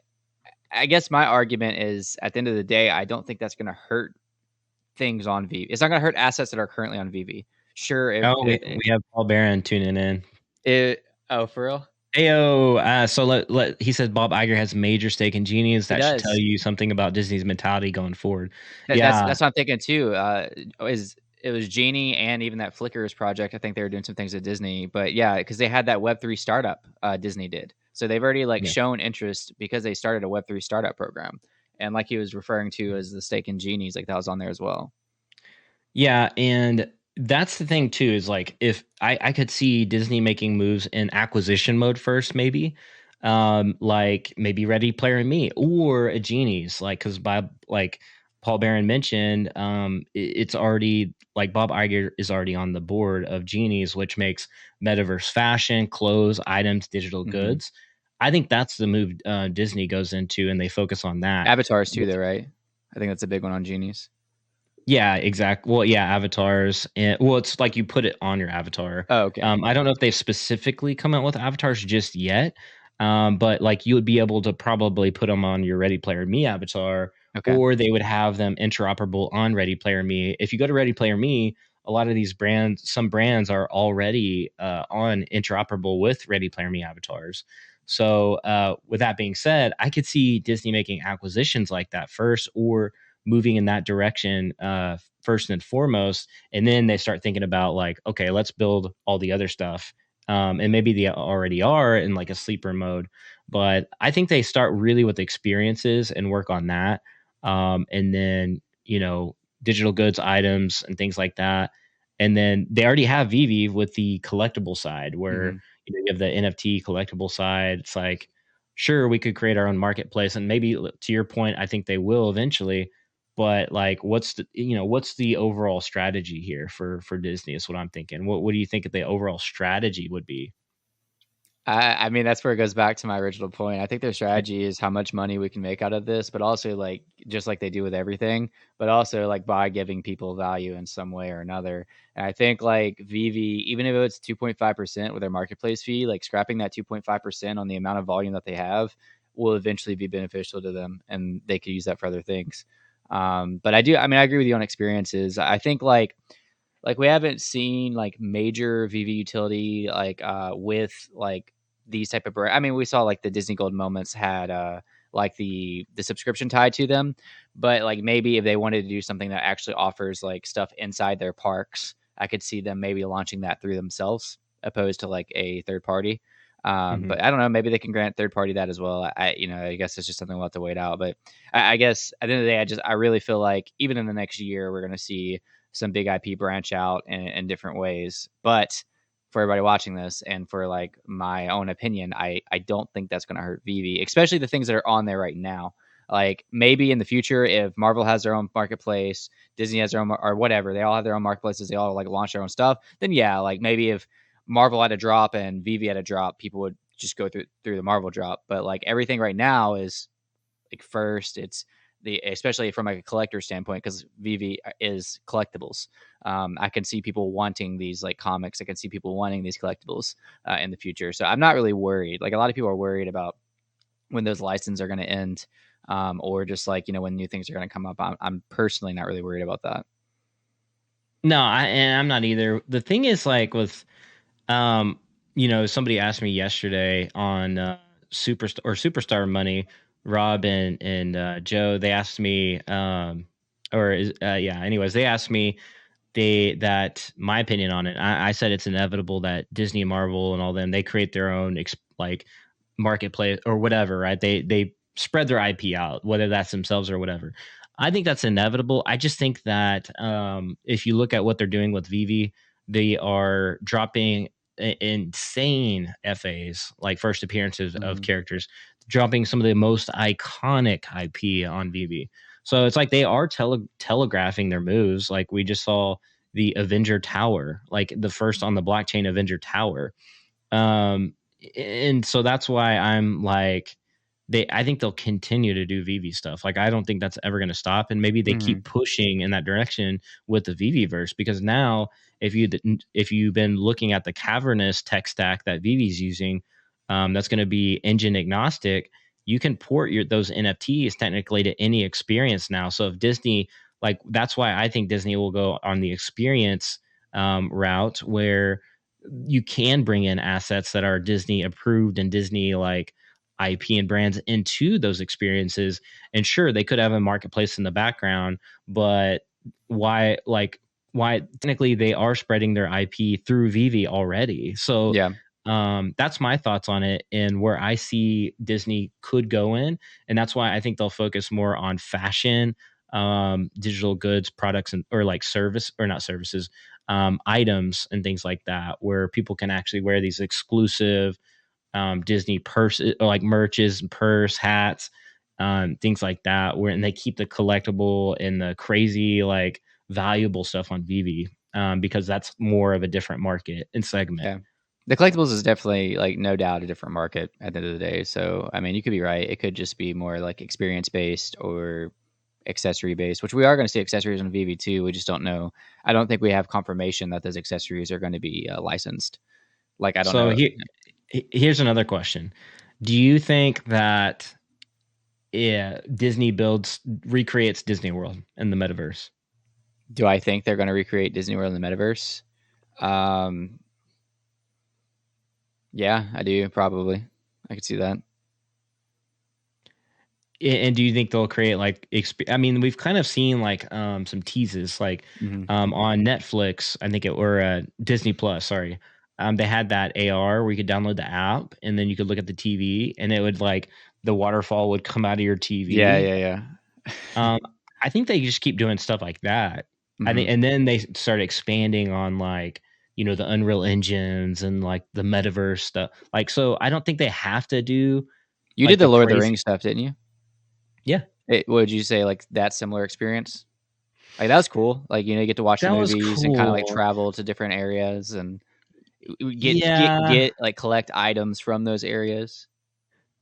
I guess my argument is at the end of the day, I don't think that's going to hurt things on VeVe. It's not going to hurt assets that are currently on VeVe. Sure, Oh, we have Paul Barron tuning in. oh, for real? Ayo, so he said Bob Iger has major stake in Genies. He That should tell does. you something about Disney's mentality going forward. That's Yeah, that's what I'm thinking too. Is it was Genie and even that Flickr's project. I think they were doing some things at Disney, but yeah, because they had that Web3 startup. Disney did, so they've already like yeah. shown interest because they started a Web3 startup program, and like he was referring to as the stake in Genies, like that was on there as well. Yeah, and that's the thing too, is like if I could see Disney making moves in acquisition mode first, maybe. Like maybe Ready Player Me or a Genie's, like because Bob like Paul Barron mentioned, it's already like Bob Iger is already on the board of Genie's, which makes metaverse fashion, clothes, items, digital Hmm. goods. I think that's the move Disney goes into, and they focus on that. Avatars too, though, right? I think that's a big one on Genies. Yeah, exactly. Well, yeah, avatars, and well, it's like you put it on your avatar. Oh, okay, I yeah, don't know if they've specifically come out with avatars just yet, but like you would be able to probably put them on your Ready Player Me avatar, okay. or they would have them interoperable on Ready Player Me. If you go to Ready Player Me, a lot of these brands, some brands are already on interoperable with Ready Player Me avatars. So, with that being said, I could see Disney making acquisitions like that first, or moving in that direction first and foremost, and then they start thinking about like, okay, let's build all the other stuff, and maybe they already are in like a sleeper mode, but I think they start really with experiences and work on that, and then digital goods, items, and things like that, and then they already have VeVe with the collectible side where Hmm. you have the NFT collectible side. It's like, sure, we could create our own marketplace, and maybe to your point, I think they will eventually, but like what's the overall strategy here for Disney is what I'm thinking. What do you think the overall strategy would be? I mean, that's where it goes back to my original point. I think their strategy is how much money we can make out of this, but also like just like they do with everything, but also like by giving people value in some way or another. And I think like VeVe, even if it's 2.5% with their marketplace fee, like scrapping that 2.5% on the amount of volume that they have will eventually be beneficial to them, and they could use that for other things. But I do, I mean, I agree with you on experiences. I think like like we haven't seen like major VV utility like with like these type of brand. I mean, we saw like the Disney Gold Moments had like the subscription tied to them, but like maybe if they wanted to do something that actually offers like stuff inside their parks, I could see them maybe launching that through themselves opposed to like a third party. Mhm. But I don't know. Maybe they can grant third party that as well. I guess it's just something we'll have to wait out. But I guess at the end of the day, I really feel like even in the next year, we're going to see some big IP branch out in different ways. But for everybody watching this, and for like my own opinion, I don't think that's going to hurt VeVe, especially the things that are on there right now. Like maybe in the future, if Marvel has their own marketplace, Disney has their own, or whatever, they all have their own marketplaces, they all like launch their own stuff. Then yeah, like maybe if Marvel had a drop and VeVe had a drop, people would just go through the Marvel drop. But like everything right now is like first. It's the especially from like a collector standpoint because VeVe is collectibles. I can see people wanting these like comics. I can see people wanting these collectibles in the future. So I'm not really worried. Like a lot of people are worried about when those licenses are going to end, or just like when new things are going to come up. I'm personally not really worried about that. No, and I'm not either. The thing is, like with, somebody asked me yesterday on Superstar Money, Rob and Joe. They asked me, yeah. Anyways, they asked me that my opinion on it. I said it's inevitable that Disney, Marvel, and all them they create their own like marketplace or whatever, right? They spread their IP out, whether that's themselves or whatever. I think that's inevitable. I just think that if you look at what they're doing with VeVe, they are dropping insane FAs, like first appearances of Mm-hmm. characters, dropping some of the most iconic IP on VeVe. So it's like they are telegraphing their moves. Like we just saw the Avenger Tower, like the first on the blockchain Avenger Tower. Um, and so that's why I'm like, I think they'll continue to do VeVe stuff. Like I don't think that's ever going to stop, and maybe they Mm-hmm. keep pushing in that direction with the VeVe verse because now if you've been looking at the cavernous tech stack that VeVe's using, that's going to be engine agnostic. You can port those NFTs technically to any experience now. So if Disney, like that's why I think Disney will go on the experience route where you can bring in assets that are Disney approved and Disney like IP and brands into those experiences. And sure, they could have a marketplace in the background, but why why technically they are spreading their IP through VeVe already. So Yeah. that's my thoughts on it and where I see Disney could go in. And that's why I think they'll focus more on fashion, digital goods, products, and or like service or not services, items and things like that, where people can actually wear these exclusive Disney purse or like merches, purse, hats, things like that. Where and they keep the collectible and the crazy like valuable stuff on VeVe because that's more of a different market and segment. Yeah. The collectibles is definitely like no doubt a different market at the end of the day. So I mean, you could be right. It could just be more like experience based or accessory based, which we are going to see accessories on VV too. We just don't know. I don't think we have confirmation that those accessories are going to be licensed. Like I don't So know. here's another question: do you think that Disney recreates Disney World in the metaverse? Do I think they're going to recreate Disney World in the metaverse? Um, yeah, I do probably. I could see that. And do you think they'll create like I mean, we've kind of seen like some teases like Hmm. on Netflix, I think it or Disney Plus, sorry. They had that AR where you could download the app and then you could look at the TV and it would like the waterfall would come out of your Yeah, TV. yeah, yeah. Um I think they just keep doing stuff like that. I Hmm. think and then they start expanding on like the Unreal engines and like the metaverse stuff. Like so I don't think they have to do You did like the the Lord of the crazy. Rings stuff, didn't you? Yeah. Would you say like that similar experience? Like that was cool. Like you get to watch the That was movies and kind of like cool. travel to different areas and Yeah. get collect items from those areas.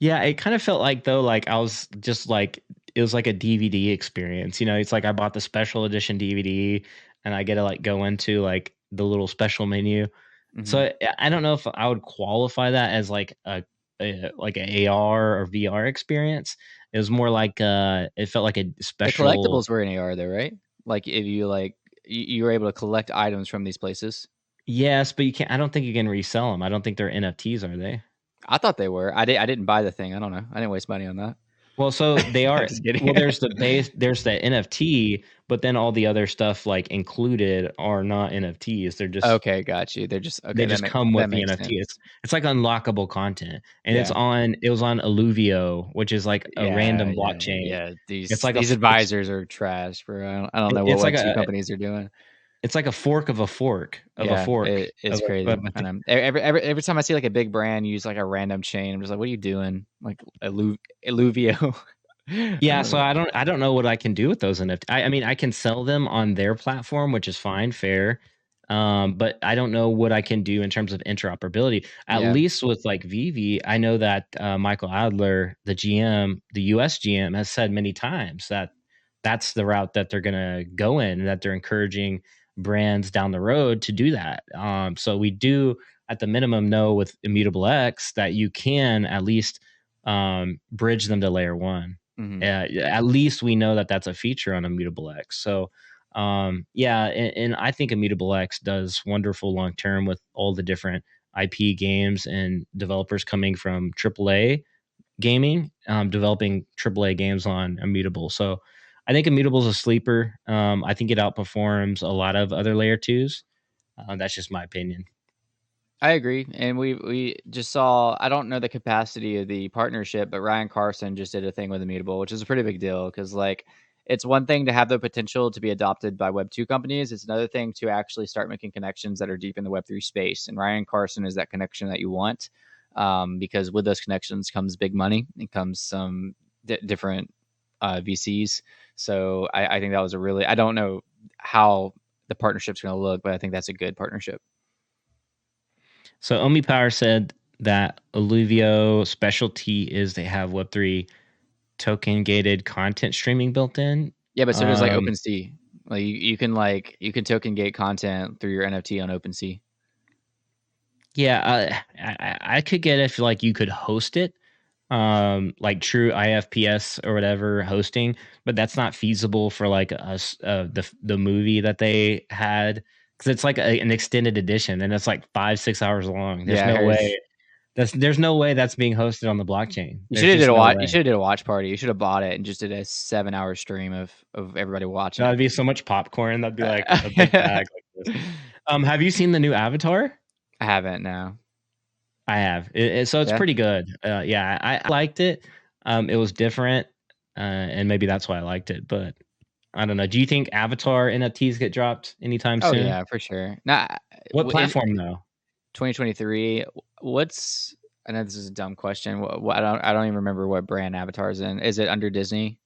Yeah, it kind of felt like though, like I was just like it was like a DVD experience. It's like I bought the special edition DVD and I get to like go into like the little special menu. Hmm. So I don't know if I would qualify that as like like an AR or VR experience. It was more like it felt like a The special. collectibles were in AR though, right? Like if you like you were able to collect items from these places. Yes, but you can't. I don't think you can resell them. I don't think they're NFTs, are they? I thought they were. I didn't buy the thing. I don't know. I didn't waste money on that. Well, so they are. Just kidding. Well, there's the base, there's the NFT, but then all the other stuff like included are not NFTs. Okay, got you. They Okay. just come That with the makes NFT. sense. It's like unlockable content, and Yeah. it was on Illuvio, which is like a Yeah, random yeah, blockchain. yeah. It's like These advisors are trash, bro. I don't know what it's like Web2 a companies are doing. it's like a fork of a fork of a Yeah, fork it's of crazy. a And every time I see like a big brand use like a random chain, I'm just like, what are you doing? Like Illuvio. I Yeah, don't so know. I don't know what I can do with those NFT. I mean, I can sell them on their platform, which is fine, fair. But I don't know what I can do in terms of interoperability. At Yeah. least with like VeVe, I know that Michael Adler, the GM, the US GM, has said many times that that's the route that they're going to go in, and that they're encouraging brands down the road to do that. So we do, at the minimum, know with Immutable X that you can at least bridge them to layer one. Hmm. At least we know that that's a feature on Immutable X. So, yeah, and I think Immutable X does wonderful long term with all the different IP games and developers coming from AAA gaming, developing AAA games on Immutable. So, I think Immutable is a sleeper. I think it outperforms a lot of other layer twos. That's just my opinion. I agree, and we just saw. I don't know the capacity of the partnership, but Ryan Carson just did a thing with Immutable, which is a pretty big deal because like it's one thing to have the potential to be adopted by Web2 companies. It's another thing to actually start making connections that are deep in the Web3 space. And Ryan Carson is that connection that you want, because with those connections comes big money and comes some different VCs. So I think that was a really. I don't know how the partnership's going to look, but I think that's a good partnership. So Omi Power said that Alluvio specialty is they have Web3 token gated content streaming built in. Yeah, but so does like Um, OpenSea. You can token gate content through your NFT on OpenSea. yeah, I could get if like you could host it, like true IFPS or whatever hosting, but that's not feasible for like us, the movie that they had, because it's like an extended edition and it's like 5-6 hours long. Yeah, I heard. There's no way that's being hosted on the blockchain. You should There's have did just a no watch. You way. should have did a watch party. You should have bought it and just did a 7 hour stream of everybody watching That'd be so much popcorn. That'd be like a big bag like this. Have you seen the new Avatar? I haven't now. I have. So it's Yeah. pretty good. Yeah, I liked it. It was different, and maybe that's why I liked it. But I don't know. Do you think Avatar NFTs get dropped anytime Oh soon? yeah, for sure. Now, What platform though? 2023. What's I know this is a dumb question. I don't even remember what brand Avatar's in. Is it under Disney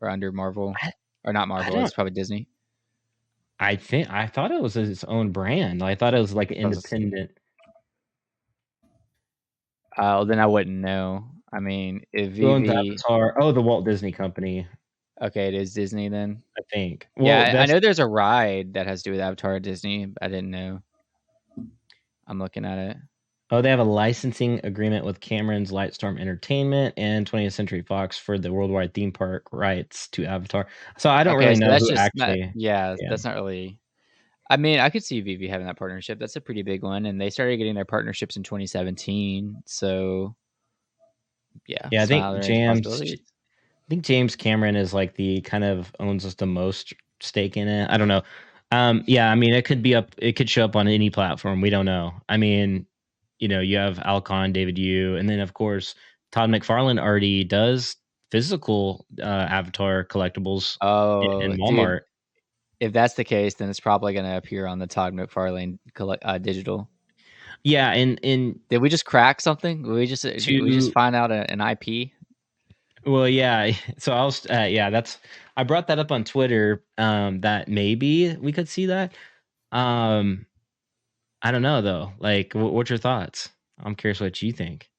or under Marvel I, or not I Marvel? don't. It's probably Disney. I thought it was its own brand. I thought it was like independent. Then I wouldn't know. I mean, if Who owns VeVe, Avatar? Oh, the Walt Disney Company, okay, it is Disney then. I think. Well, Yeah, I that's know there's a ride that has to do with Avatar at Disney. But I didn't know. I'm looking at it. Oh, they have a licensing agreement with Cameron's Lightstorm Entertainment and 20th Century Fox for the worldwide theme park rights to Avatar. So I don't Okay, really so know that's who just not. actually. Yeah, Yeah, that's not really. I mean, I could see VeVe having that partnership. That's a pretty big one, and they started getting their partnerships in 2017. So yeah, yeah. it's not out of possibilities. I think James Cameron is like the kind of owns us the most stake in it. I don't know. Yeah, I mean, it could be up. It could show up on any platform. We don't know. I mean, you have Alcon, David Yu, and then of course Todd McFarlane already does physical Avatar collectibles Oh, in dude, Walmart. if that's the case, then it's probably going to appear on the Todd McFarlane digital. Yeah, and Did we just crack something? Did we just to find out an IP? well, yeah. So yeah, that's I brought that up on Twitter. That maybe we could see that. Um, I don't know though. Like, what's your thoughts? I'm curious what you think.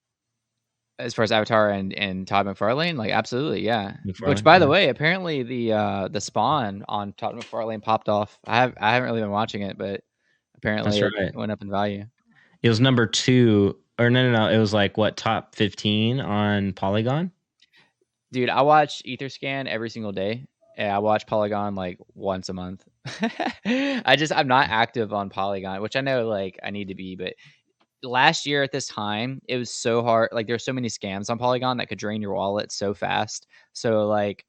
As far as Avatar and Todd McFarlane, like absolutely, yeah. Which, McFarlane, by the yeah, way, apparently the Spawn on Todd McFarlane popped off. I haven't really been watching it, but that's apparently it right. went up in value. It was number two, or no. It was like what, top 15 on Polygon. Dude, I watch Etherscan every single day, Yeah, I watch Polygon like once a month. I'm not active on Polygon, which I know like I need to be, but last year at this time, it was so hard. Like there's so many scams on Polygon that could drain your wallet so fast. So like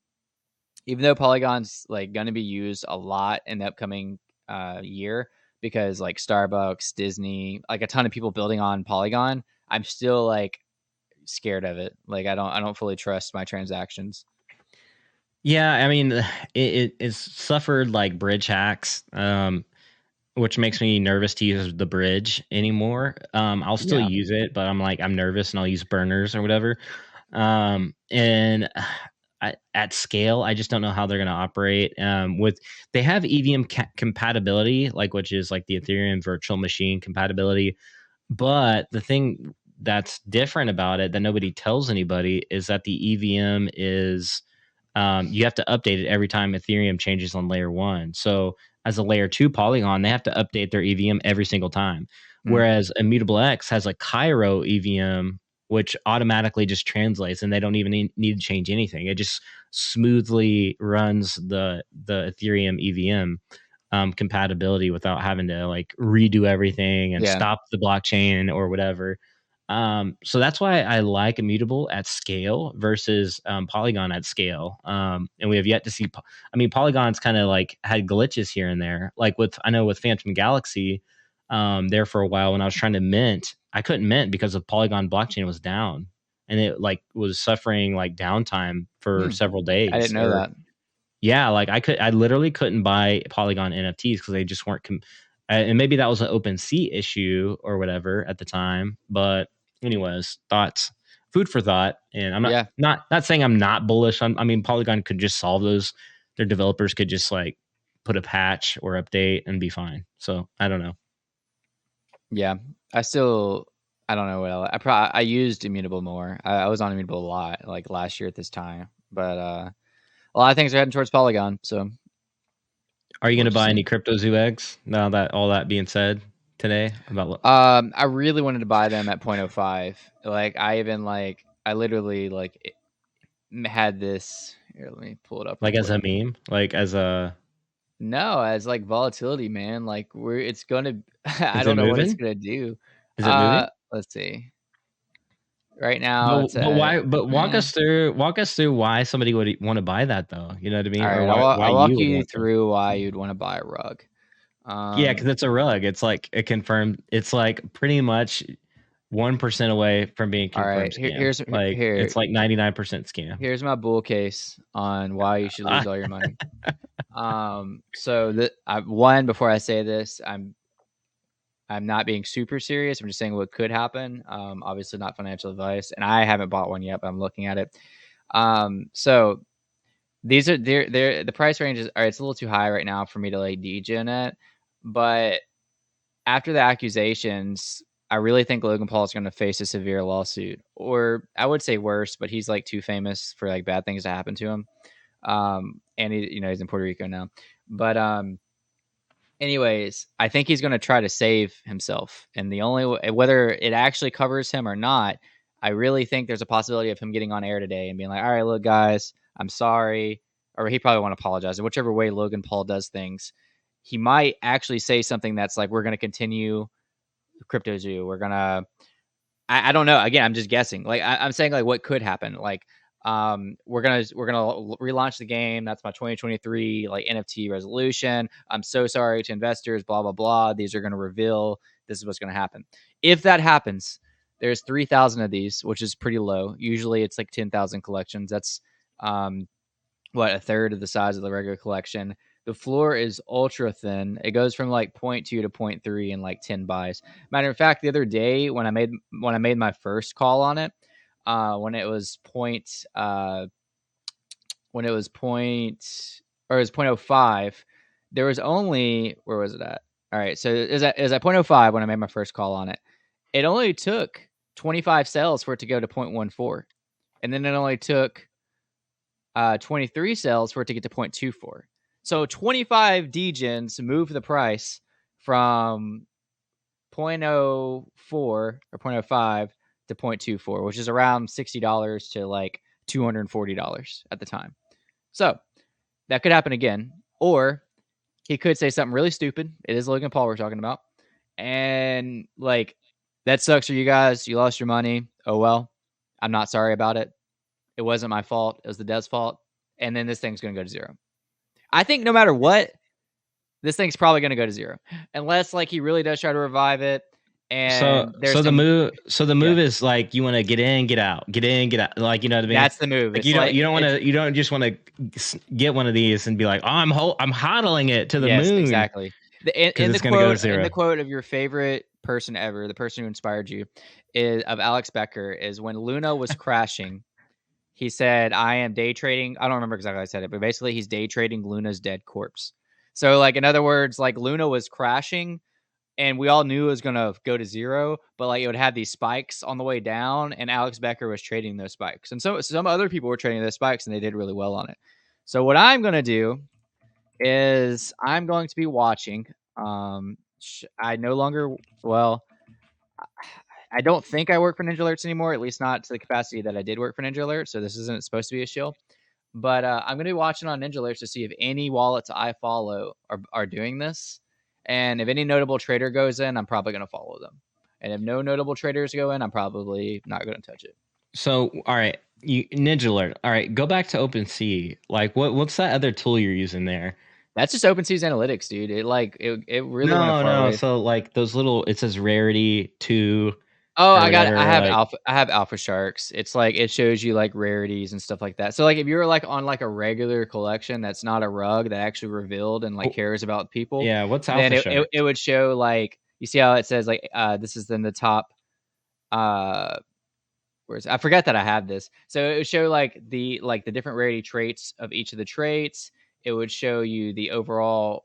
even though Polygon's like going to be used a lot in the upcoming year because like Starbucks, Disney, like a ton of people building on Polygon, I'm still like scared of it. Like I don't fully trust my transactions. Yeah, I mean, it's suffered like bridge hacks, which makes me nervous to use the bridge anymore. I'll still Yeah. use it, but I'm nervous and I'll use burners or whatever. And at scale, I just don't know how they're going to operate. They have EVM compatibility, like which is like the Ethereum virtual machine compatibility. But the thing that's different about it that nobody tells anybody is that the EVM is you have to update it every time Ethereum changes on layer one. So as a layer two Polygon, they have to update their EVM every single time. Mm. Whereas Immutable X has a Cairo EVM, which automatically just translates and they don't even need to change anything. It just smoothly runs the Ethereum EVM compatibility without having to like redo everything and Yeah. stop the blockchain or whatever. So that's why I like Immutable at scale versus Polygon at scale. And we have yet to see. I mean, Polygon's kind of like had glitches here and there. Like I know with Phantom Galaxy, there for a while when I was trying to mint, I couldn't mint because the Polygon blockchain was down, and it like was suffering like downtime for several I days. didn't know Or that. yeah, like I literally couldn't buy Polygon NFTs because they just weren't. And maybe that was an OpenSea issue or whatever at the time, but anyways, thoughts, food for thought. And I'm Yeah. not saying I'm not bullish on. I mean, Polygon could just solve those. Their developers could just like put a patch or update and be fine. So I don't know. Yeah. I don't know what else. I used Immutable more. I was on Immutable a lot, like last year at this time. But a lot of things are heading towards Polygon. So Are you going we'll to just buy see. any CryptoZoo eggs now that all that being said today about? I really wanted to buy them at 0.05. Like I literally like had this. Here, let me pull it up real Like as quick. a meme, like as a No, as like volatility, man. Like it's gonna. I is it don't know what it's moving? gonna do. Is it moving? Let's see. Right now it's But at. why? But walk us through why somebody would want to buy that though. You know what I All mean? Or right, why I'll walk you would you want to? through why you'd want to buy a rug. Yeah, because it's a rug. It's like it confirmed. It's like pretty much 1% away from being All right, confirmed scam. Like it's like 99% scam. here's my bull case on why you should lose all your money. So one, before I say this, I'm not being super serious. I'm just saying what could happen. Obviously not financial advice, and I haven't bought one yet, but I'm looking at it. So these are they're the price ranges are it's a little too high right now for me to like Degen it, but after the accusations, I really think Logan Paul is going to face a severe lawsuit, or I would say worse, but he's like too famous for like bad things to happen to him. And he's in Puerto Rico now, but anyways, I think he's going to try to save himself, and the only whether it actually covers him or not, I really think there's a possibility of him getting on air today and being like, "All right, look, guys, I'm sorry," or he probably won't apologize. And whichever way Logan Paul does things, he might actually say something that's like, "We're going to continue CryptoZoo. We're gonna." I don't know. Again, I'm just guessing. Like I'm saying, like what could happen. Like we're gonna relaunch the game. That's my 2023 like NFT resolution. I'm so sorry to investors. Blah blah blah. These are gonna reveal. This is what's gonna happen. If that happens, there's 3,000 of these, which is pretty low. Usually it's like 10,000 collections. That's um a third of the size of the regular collection. The floor is ultra thin. It goes from like 0.2 to 0.3 in like 10 buys. Matter of fact, the other day when I made my first call on it, when it was when it was point or it was 0.05, there was only where was it at? All right, so it was at 0.05 when I made my first call on it. It only took 25 sales for it to go to 0.14, and then it only took 23 sales for it to get to 0.24. So 25 degens move the price from 0.04 or 0.05 to 0.24, which is around $60 to like $240 at the time. So that could happen again. Or he could say something really stupid. It is Logan Paul we're talking about. And like, that sucks for you guys. You lost your money. Oh well. I'm not sorry about it. It wasn't my fault. It was the dev's fault. And then this thing's going to go to zero. I think no matter what, this thing's probably going to go to zero, unless like he really does try to revive it. And So the move is like you want to get in, get out, get in, get out. Like, you know what I mean? That's the move. Like, you don't just want to get one of these and be like, oh, I'm hodling it to the moon. Exactly. In the quote of your favorite person ever, the person who inspired you, is of Alex Becker, is when Luna was crashing. He said, I am day trading. I don't remember exactly how I said it, but basically he's day trading Luna's dead corpse. So like, in other words, like Luna was crashing and we all knew it was going to go to zero, but like it would have these spikes on the way down, and Alex Becker was trading those spikes. And so some other people were trading those spikes and they did really well on it. So what I'm going to do is I'm going to be watching. I no longer, well, I don't think I work for Ninja Alerts anymore, at least not to the capacity that I did work for Ninja Alerts. So this isn't supposed to be a shill. But I'm going to be watching on Ninja Alerts to see if any wallets I follow are doing this. And if any notable trader goes in, I'm probably going to follow them. And if no notable traders go in, I'm probably not going to touch it. So, all right, Ninja Alert. All right, go back to OpenSea. Like, what's that other tool you're using there? That's just OpenSea's analytics, dude. It really went far away. So like those little, it says rarity 2. Oh, I have Alpha Sharks. It's like it shows you like rarities and stuff like that. So like if you're like on like a regular collection that's not a rug that actually revealed and like cares about people. Yeah, what's Alpha Sharks? It would show like, you see how it says like this is in the top I forget that I have this. So it would show like the different rarity traits of each of the traits. It would show you the overall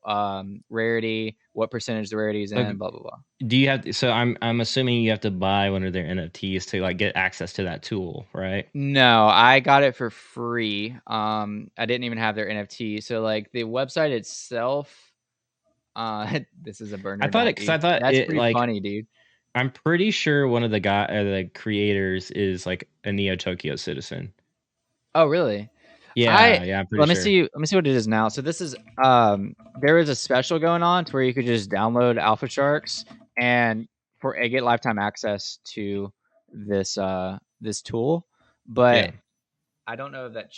rarity, what percentage the rarity is in, blah blah blah. Do you have? So I'm assuming you have to buy one of their NFTs to like get access to that tool, right? No, I got it for free. I didn't even have their NFT. So like the website itself, this is a burner. I thought that's pretty like, funny, dude. I'm pretty sure one of the creators is like a Neo Tokyo citizen. Oh, really? Yeah, I'm pretty sure. Let me see what it is now. So this is there is a special going on to where you could just download Alpha Sharks and get lifetime access to this this tool, but I don't know if that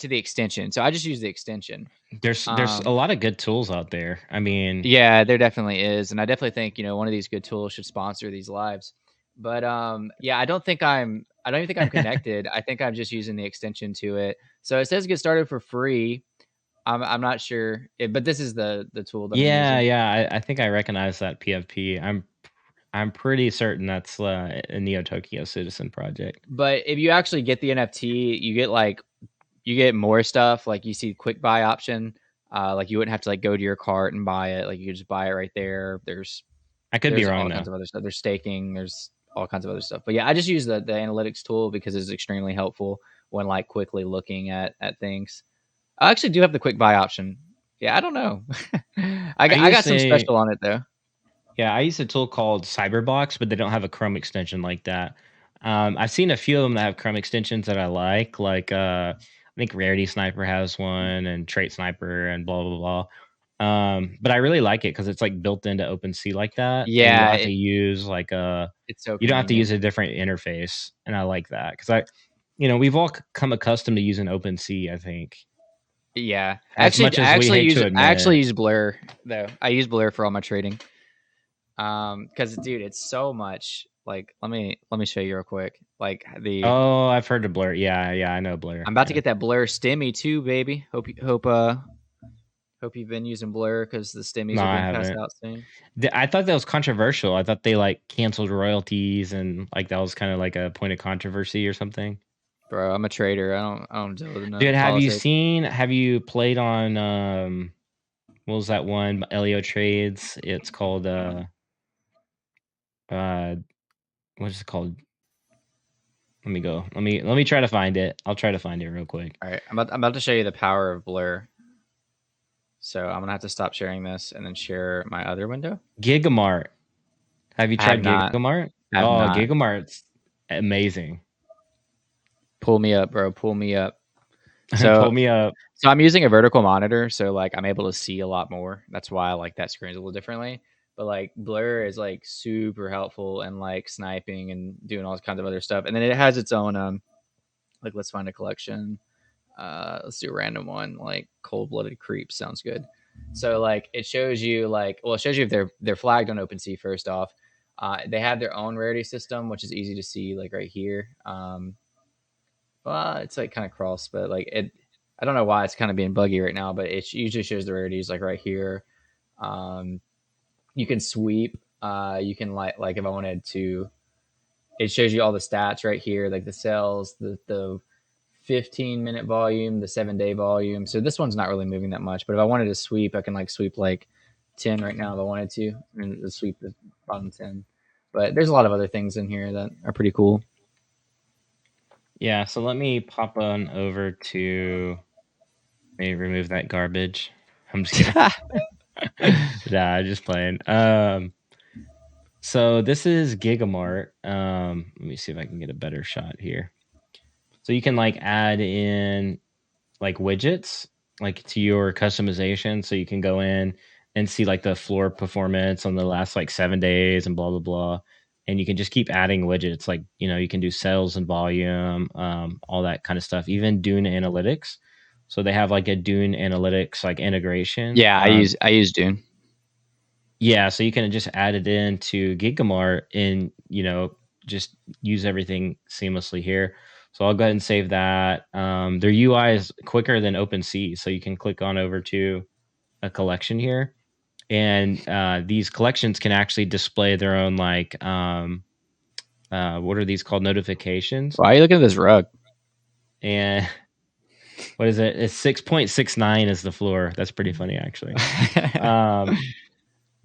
to the extension. So I just use the extension. There's a lot of good tools out there. I mean, yeah, there definitely is, and I definitely think one of these good tools should sponsor these lives. But yeah, I don't even think I'm connected. I think I'm just using the extension to it. So it says get started for free. I'm not sure, but this is the tool. That I think I recognize that PFP. I'm pretty certain that's a Neo Tokyo Citizen project. But if you actually get the NFT, you get more stuff. Like you see quick buy option. Like you wouldn't have to like go to your cart and buy it. Like you could just buy it right there. I could be wrong. All kinds of other stuff. There's staking. There's all kinds of other stuff. But yeah, I just use the analytics tool because it's extremely helpful when like quickly looking at things. I actually do have the quick buy option. Yeah, I don't know. I got some special on it though. Yeah, I use a tool called Cyberbox, but they don't have a Chrome extension like that. I've seen a few of them that have Chrome extensions that I like I think Rarity Sniper has one, and Trait Sniper, and blah blah blah. But I really like it because it's like built into OpenSea like that. Yeah, you don't have to use like it's so you don't have to use a different interface, and I like that because we've all come accustomed to using OpenSea, I think. Yeah, I actually use Blur though. I use Blur for all my trading. Because dude, it's so much. Like, let me show you real quick. Like I've heard of Blur. Yeah, I know Blur. I'm about to get that Blur stimmy too, baby. Hope you've been using Blur because the stimmies will be passed out soon. I thought that was controversial. I thought they like canceled royalties and like that was kind of like a point of controversy or something. Bro, I'm a trader. I don't deal with enough. Dude, have you played on what was that one Elio Trades? It's called what is it called? Let me try to find it. I'll try to find it real quick. All right, I'm about to show you the power of Blur. So I'm gonna have to stop sharing this and then share my other window. Gigamart. Have you tried Gigamart? Not. Gigamart's amazing. Pull me up, bro. Pull me up. So Pull me up. so I'm using a vertical monitor, so like I'm able to see a lot more. That's why I like that screen a little differently. But like blur is like super helpful and like sniping and doing all kinds of other stuff. And then it has its own like let's find a collection. Let's do a random one, like cold-blooded creeps sounds good. So like it shows you like, well, it shows you if they're flagged on OpenSea first off. They have their own rarity system, which is easy to see like right here. Well, it's like kind of cross, but like it, I don't know why it's kind of being buggy right now, but it usually shows the rarities like right here. Um, you can sweep. You can like if I wanted to, it shows you all the stats right here, like the sales, the 15-minute volume, the 7-day volume. So this one's not really moving that much, but if I wanted to sweep, I can like sweep like 10 right now if I wanted to, and the sweep the bottom 10. But there's a lot of other things in here that are pretty cool. Yeah, so let me pop on over to maybe remove that garbage. I'm just kidding. Nah, I'm just playing. So this is Gigamart. Let me see if I can get a better shot here. So you can like add in like widgets like to your customization, so you can go in and see like the floor performance on the last like 7 days and blah blah blah. And you can just keep adding widgets, like you can do sales and volume, all that kind of stuff. Even Dune Analytics. So they have like a Dune Analytics like integration. Yeah, I use Dune. Yeah, so you can just add it into Gigamart and just use everything seamlessly here. So I'll go ahead and save that. Their UI is quicker than OpenSea, so you can click on over to a collection here, and these collections can actually display their own like what are these called, notifications? Why are you looking at this rug? And what is it? It's 6.69 is the floor. That's pretty funny actually.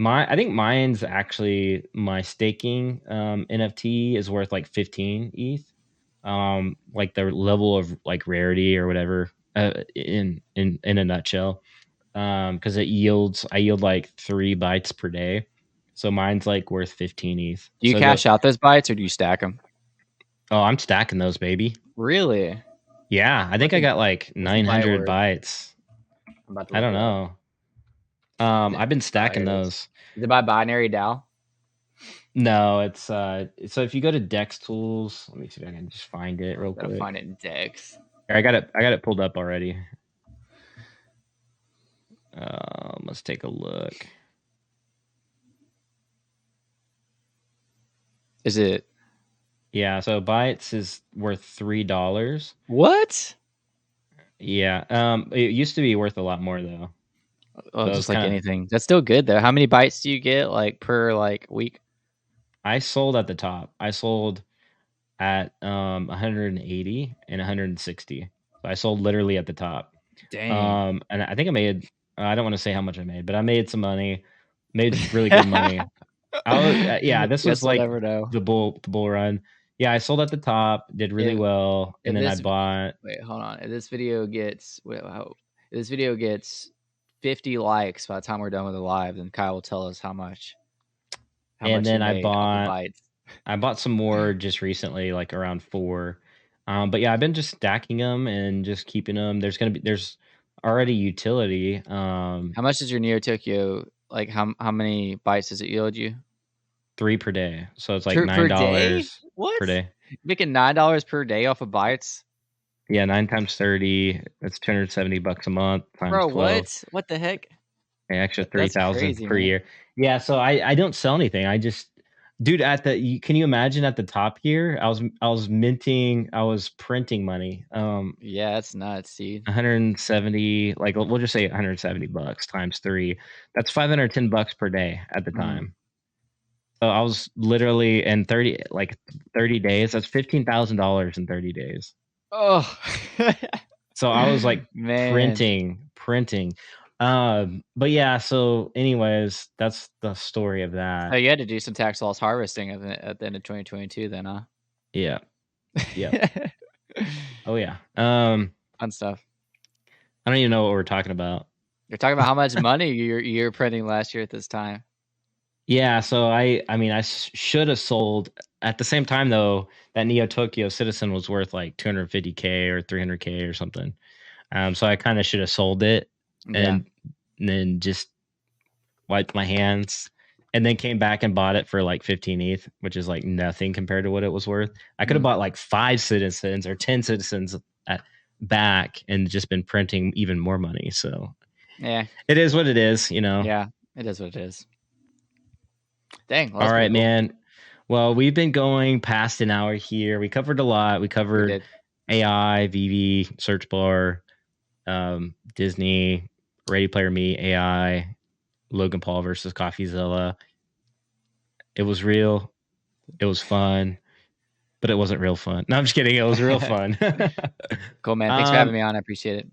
I think mine's actually my staking NFT is worth like 15 ETH. Like the level of like rarity or whatever, in a nutshell. Because I yield like 3 bytes per day. So mine's like worth 15 ETH. Do you So cash out those bytes or do you stack them? I'm stacking those, baby. Really? Yeah, I think I got like 900 bytes. I don't know. I've been stacking those. Is it by binary DAO? No, it's so if you go to Dex Tools, let me see if I can just find it real quick. Find it in Dex. I got it pulled up already. Let's take a look. Is it? Yeah, so bytes is worth $3. What? Yeah. It used to be worth a lot more though. Oh, so just like anything. That's still good though. How many bytes do you get like per like week? I sold at the top. I sold at 180 and 160. So I sold literally at the top. Dang. And I think I made, I don't want to say how much I made, but I made some money. Made really good money. Yeah, this was like the bull run. Yeah, I sold at the top, did really well, and then I bought. Wait, hold on. If this video gets if this video gets 50 likes by the time we're done with the live, then Kyle will tell us how much. And then I bought some more just recently, like around 4. But yeah, I've been just stacking them and just keeping them. There's already utility. How much does your Neo Tokyo, like how many bytes does it yield you? 3 per day. So it's like $9 per day. Making $9 per day off of bytes? Yeah, 9 times 30. That's $270 a month times Bro, 12. What the heck? Yeah, extra 3,000 per year. Yeah, so I don't sell anything. I just, dude, can you imagine at the top here? I was printing money. Yeah, that's nuts, dude. 170, like we'll just say $170 times 3. That's $510 per day at the time. So I was literally in 30 days. That's $15,000 in 30 days. Oh. So I was like printing. But yeah, so anyways, that's the story of that. Oh, you had to do some tax loss harvesting at the end of 2022 then, huh? Yeah. Yeah. Oh yeah. Fun stuff. I don't even know what we're talking about. You're talking about how much money you're printing last year at this time. Yeah, so I mean, I should have sold at the same time though. That Neo Tokyo Citizen was worth like 250K or 300K or something. So I kind of should have sold it Yeah. and then just wiped my hands and then came back and bought it for like 15 ETH, which is like nothing compared to what it was worth. I could have bought like 5 citizens or 10 citizens back and just been printing even more money. So Yeah. it is what it is, you know. Yeah. It is what it is. Dang. Well, All that's pretty right, cool. man. Well, we've been going past an hour here. We covered a lot. We We covered did. AI, VeVe, search bar, Disney, Ready Player Me, AI, Logan Paul versus Coffeezilla. It was real. It was fun, but it wasn't real fun. No, I'm just kidding. It was real fun. Cool, man. Thanks for having me on. I appreciate it.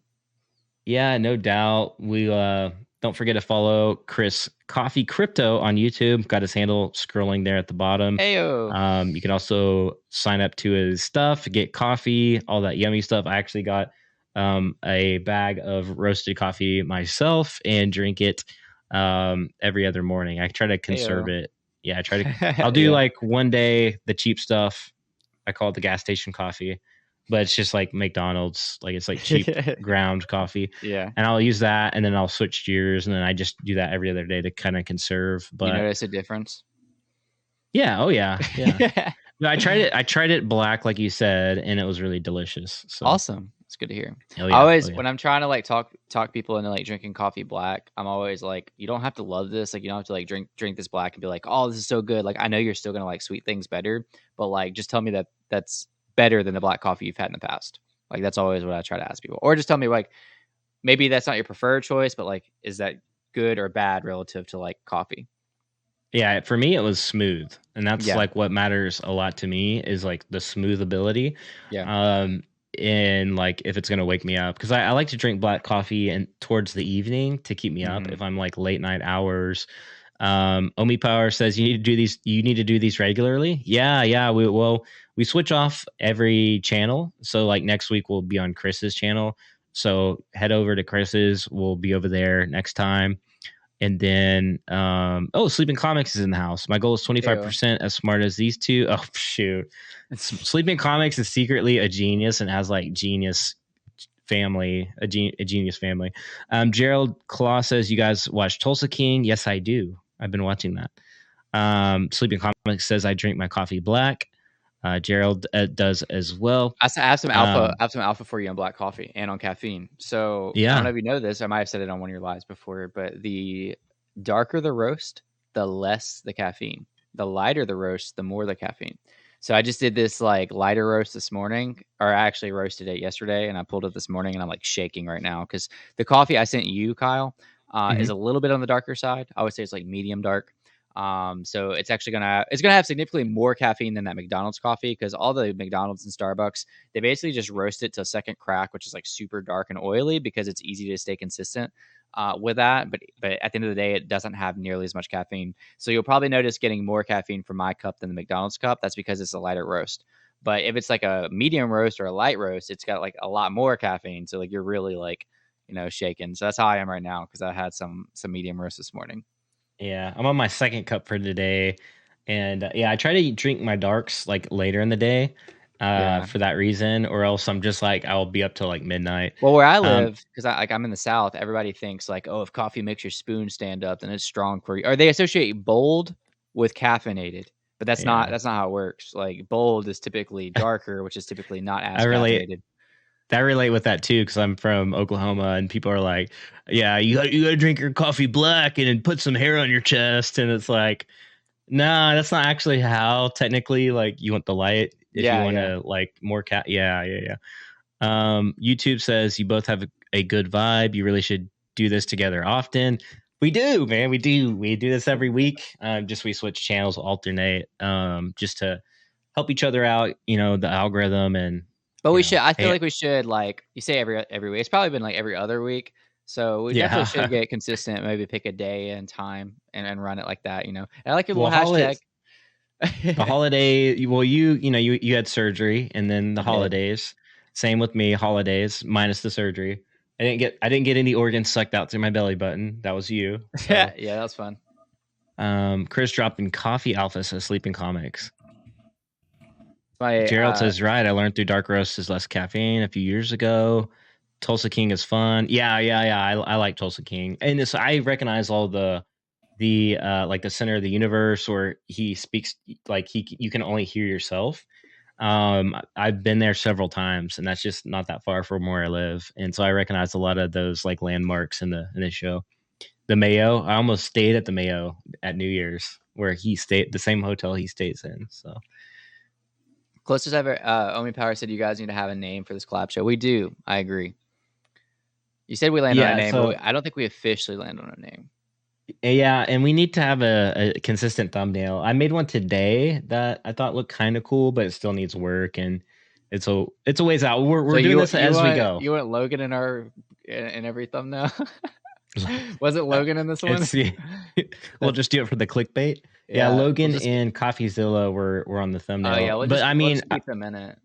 Yeah, no doubt. We don't forget to follow Chris Coffee Crypto on YouTube. Got his handle scrolling there at the bottom. Heyo. You can also sign up to his stuff, get coffee, all that yummy stuff. I actually got a bag of roasted coffee myself and drink it every other morning. I try to conserve it. Yeah, I try to. I'll do like one day the cheap stuff. I call it the gas station coffee, but it's just like McDonald's. Like it's like cheap ground coffee. Yeah. And I'll use that, and then I'll switch gears, and then I just do that every other day to kind of conserve. But you notice a difference? Yeah. Oh yeah. Yeah. No, I tried it black, like you said, and it was really delicious. So awesome. It's good to hear. yeah, I always, when I'm trying to like talk people into like drinking coffee black, I'm always like, you don't have to love this. Like you don't have to like drink this black and be like, oh, this is so good. Like I know you're still gonna like sweet things better, but like just tell me that that's better than the black coffee you've had in the past. Like that's always what I try to ask people. Or just tell me like maybe that's not your preferred choice, but like is that good or bad relative to like coffee? Yeah, for me it was smooth, and that's like what matters a lot to me is like the smooth ability. Yeah. And like if it's gonna wake me up, because I like to drink black coffee and towards the evening to keep me up if I'm like late night hours. Omi Power says you need to do these regularly. Yeah. We switch off every channel. So like next week we'll be on Chris's channel. So head over to Chris's. We'll be over there next time. And then Sleeping Comics is in the house. My goal is 25% as smart as these two. Oh shoot. Sleeping Comics is secretly a genius and has like genius family, a genius family. Gerald Claw says, you guys watch Tulsa King? Yes, I do. I've been watching that. Sleeping Comics says I drink my coffee black. Gerald does as well. I have some alpha. I have some alpha for you on black coffee and on caffeine. So I don't know if you know this. I might have said it on one of your lives before, but the darker the roast, the less the caffeine. The lighter the roast, the more the caffeine. So I just did this like lighter roast this morning, or I actually roasted it yesterday, and I pulled it this morning, and I'm like shaking right now because the coffee I sent you, Kyle, is a little bit on the darker side. I would say it's like medium dark. So it's actually gonna have significantly more caffeine than that McDonald's coffee, because all the McDonald's and Starbucks, they basically just roast it to a second crack, which is like super dark and oily because it's easy to stay consistent with that. But at the end of the day, it doesn't have nearly as much caffeine. So you'll probably notice getting more caffeine from my cup than the McDonald's cup. That's because it's a lighter roast. But if it's like a medium roast or a light roast, it's got like a lot more caffeine. So like you're really like, shaking. So that's how I am right now because I had some medium roast this morning. Yeah, I'm on my second cup for today, and I try to drink my darks like later in the day, for that reason, or else I'm just like I'll be up till like midnight. Well, where I live, because I'm in the South, everybody thinks like, oh, if coffee makes your spoon stand up, then it's strong for you. Or they associate bold with caffeinated, but that's not how it works. Like bold is typically darker, which is typically not as caffeinated. I relate with that too, because I'm from Oklahoma, and people are like, "Yeah, you got to drink your coffee black and then put some hair on your chest," and it's like, nah, that's not actually how technically. Like, you want the light if you want to like more cat. Yeah. YouTube says you both have a good vibe. You really should do this together often. We do, man. We do. We do this every week. Just we switch channels, alternate, just to help each other out. The algorithm and. But we should. I feel like we should, like you say, every week. It's probably been like every other week. So we definitely should get consistent. Maybe pick a day and time and run it like that. And I like your little hashtag. The holiday. Well, you had surgery, and then the holidays. Same with me. Holidays minus the surgery. I didn't get any organs sucked out through my belly button. That was you. So. Yeah, that was fun. Chris dropped in coffee alpha says Sleeping Comics. My, Gerald says, right, I learned through dark roast is less caffeine a few years ago. Tulsa King is fun. Yeah. I like Tulsa King, and this I recognize all the like the center of the universe, where he speaks like you can only hear yourself. I've been there several times, and that's just not that far from where I live, and so I recognize a lot of those like landmarks in the show. The Mayo, I almost stayed at the Mayo at New Year's, where he stayed the same hotel he stays in. So Closest ever, Omi Power said you guys need to have a name for this collab show. We do. I agree. You said we land on a yeah, name, so but I don't think we officially land on a name. yeah, and we need to have a consistent thumbnail. I made one today that I thought looked kind of cool, but it still needs work, and it's a ways out. We're So doing this as we go. you want Logan in our in every thumbnail? Was it Logan in this one? It's we'll just do it for the clickbait. Yeah, Yeah, Logan and Coffeezilla were on the thumbnail. oh yeah, But we'll just keep them in it.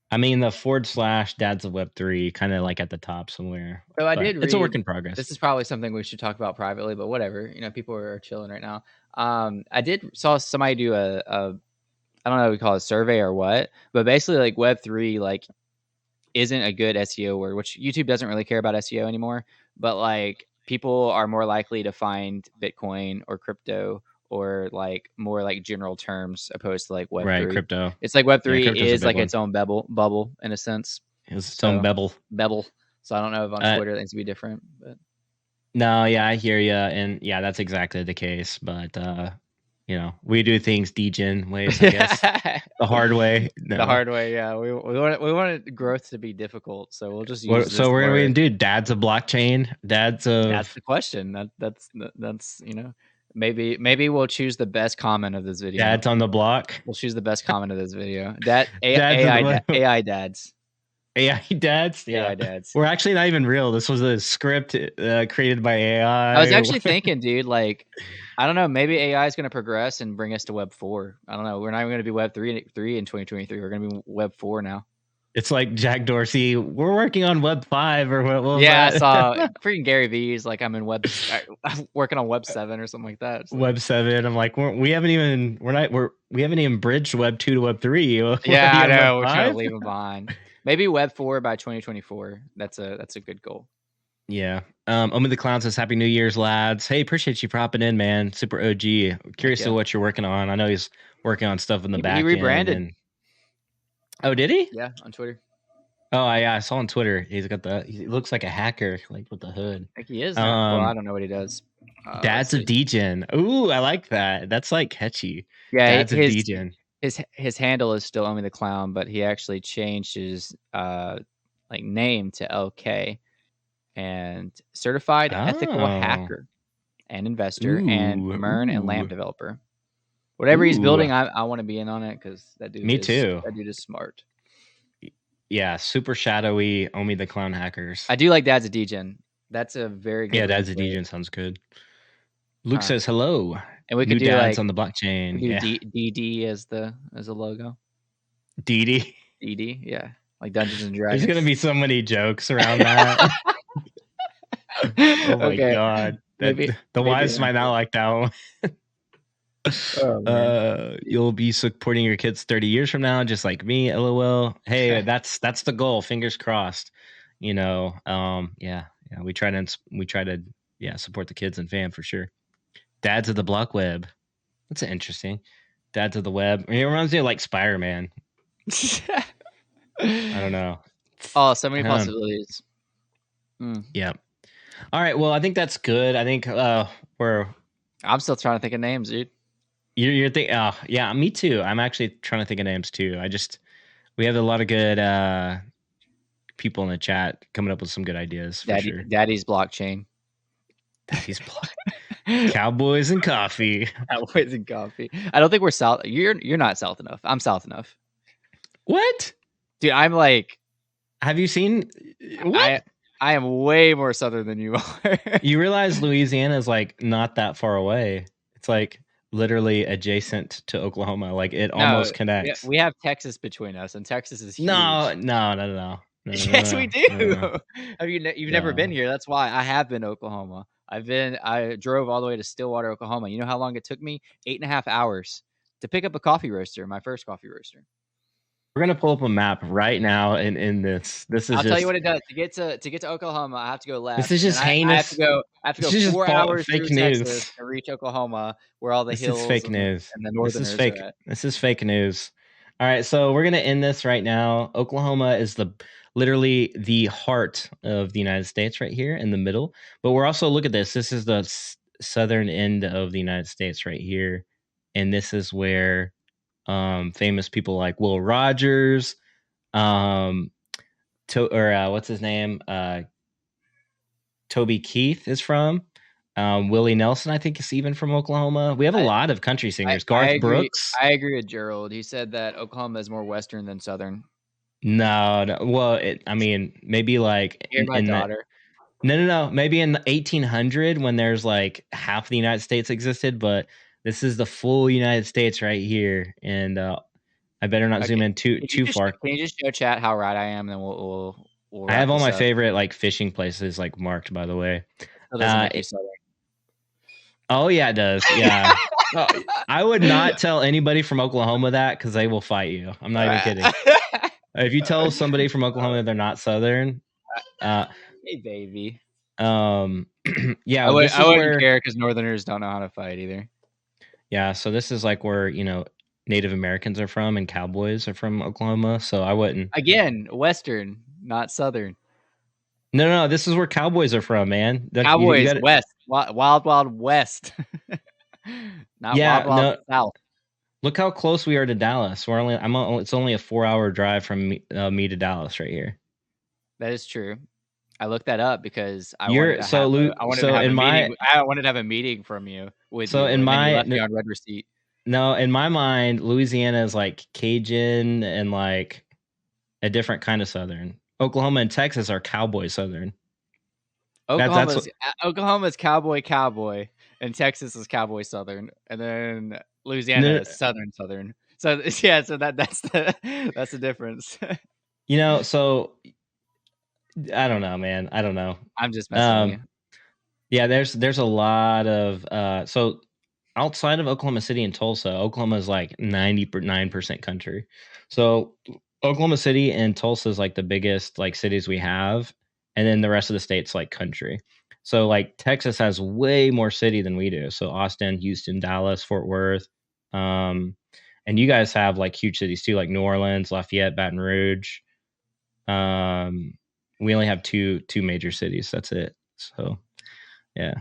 I mean the / Dads of Web3 kind of like at the top somewhere. So I But did it's a work read. in progress. This is probably something we should talk about privately, but whatever. You know, people are chilling right now. I did saw somebody do a I don't know what we call it, a survey or what, but basically like Web3 like isn't a good SEO word, which YouTube doesn't really care about SEO anymore. But like people are more likely to find Bitcoin or crypto or like more like general terms opposed to like Web3. Right, crypto. It's like Web3 Yeah, crypto's a is big like one. its own bubble in a sense. It's its own bevel. So I don't know if on Twitter things would be different, but No, yeah, I hear you, and yeah, that's exactly the case. But you know, we do things Degen ways, I guess, the hard way. No. The hard way, yeah. We want growth to be difficult, so we'll just use. So we're gonna do dads of blockchain, dads of. That's the question. That's you know, maybe we'll choose the best comment of this video. Dads on the block. We'll choose the best comment of this video. That Dads AI dads. AI dads, yeah. AI dads. We're actually not even real. This was a script created by AI. I was actually thinking, dude, like, I don't know, maybe AI is going to progress and bring us to Web 4. I don't know. We're not even going to be Web 3 in 2023. We're going to be Web 4 now. It's like Jack Dorsey. We're working on Web 5 or what was yeah, that? I saw freaking Gary Vee's like I'm working on Web 7 or something like that. So. Web 7. I'm like, we haven't even bridged Web 2 to Web 3. Yeah, I know. We're trying to leave them behind. Maybe Web 4 by 2024. That's a good goal. Yeah. Omi the Clown says, Happy New Year's, lads. Hey, appreciate you popping in, man. Super OG. Curious to what you're working on. I know he's working on stuff in the back. He rebranded. End. Oh, did he? Yeah, on Twitter. Oh, I saw on Twitter. He looks like a hacker, like with the hood. I think he is. Well, I don't know what he does. Dads of Degen. Ooh, I like that. That's like catchy. Yeah, Dads of Degen. His handle is still Omi the Clown, but he actually changed his like name to LK and certified ethical hacker and investor and MERN and LAMP developer. Whatever he's building, I want to be in on it because that dude. Me too. That dude is smart. Yeah, super shadowy Omi the Clown hackers. I do like Dads of Degen. That's a very good. Yeah, Dads of Degen sounds good. Luke says hello. And we could New do dads like, on the blockchain. Do yeah. DD as the logo. DD. DD, yeah, like Dungeons and Dragons. There's gonna be so many jokes around that. Oh my god, the wives might not like that one. You'll be supporting your kids 30 years from now, just like me. LOL. Hey, that's the goal. Fingers crossed. You know, yeah. We try to support the kids and fam for sure. Dads of the block web. That's interesting. Dads of the web. It reminds me of like Spider-Man. I don't know. Oh, so many possibilities. Yeah. All right. Well, I think that's good. I think I'm still trying to think of names, dude. You're thinking. Oh, yeah. Me too. I'm actually trying to think of names too. We have a lot of good people in the chat coming up with some good ideas. For sure. Daddy's blockchain. Daddy's Cowboys and coffee. Cowboys and coffee. I don't think we're south. You're not south enough. I'm south enough. What? Dude, I'm like. Have you seen? What? I am way more southern than you are. You realize Louisiana is like not that far away. It's like literally adjacent to Oklahoma. Like it almost connects. We have Texas between us, and Texas is huge. No. Yes, we do. No. You've never been here. That's why I have been to Oklahoma. I drove all the way to Stillwater, Oklahoma. You know how long it took me? 8.5 hours to pick up a coffee roaster, my first coffee roaster. We're gonna pull up a map right now, and in this is I'll tell you just what it does. To get to Oklahoma, I have to go this left, is and then just I have to heinous. go I have to This go is just 4 hours fake through Texas news. to reach Oklahoma, where all the This is hills fake and news. the This is northerners are fake. at. This is fake news. All right, so we're gonna end this right now. Oklahoma is literally the heart of the United States, right here in the middle. But we're also, look at this. This is the southern end of the United States, right here, and this is where famous people like Will Rogers, what's his name, Toby Keith is from. Willie Nelson, I think, is even from Oklahoma. We have a lot of country singers. I Garth agree. Brooks. I agree with Gerald. He said that Oklahoma is more western than southern. No. Well, I mean, maybe like Hear my in the daughter. no. Maybe in the 1800 when there's like half the United States existed, but this is the full United States right here, and I better not zoom Okay. in too far. Can you just show chat how right I am, and then we'll I wrap have all this my up. favorite like fishing places like marked, by the way. Still doesn't make you southern. Oh yeah, it does. Yeah. I would not tell anybody from Oklahoma that, because they will fight you. I'm not even kidding. If you tell somebody from Oklahoma they're not Southern, Hey, baby. Yeah, I this is wouldn't where, care because Northerners don't know how to fight either. yeah. So this is like where Native Americans are from, and cowboys are from Oklahoma. So I wouldn't. Again, Western, not Southern. No. This is where cowboys are from, man. You Cowboys, got it. West, Wild Wild West, not Yeah. Wild Wild No. South. Look how close we are to Dallas. It's only a 4-hour drive from me to Dallas right here. That is true. I looked that up because I You're wanted to so have Luke. a So in meeting. my I wanted to have a meeting from you with so you, in and then you my left me on red receipt. No, in my mind, Louisiana is like Cajun and like a different kind of Southern. Oklahoma and Texas are cowboy Southern. Oklahoma's cowboy, and Texas is cowboy Southern, and then Louisiana No, is Southern. So yeah, so that's the difference. So I don't know, man. I don't know. I'm just messing with you. Yeah, there's a lot of so outside of Oklahoma City and Tulsa, Oklahoma is like 99% country. So Oklahoma City and Tulsa is like the biggest like cities we have, and then the rest of the state's like country. So like Texas has way more city than we do. So Austin, Houston, Dallas, Fort Worth, and you guys have like huge cities too, like New Orleans, Lafayette, Baton Rouge. We only have two major cities. That's it. So yeah,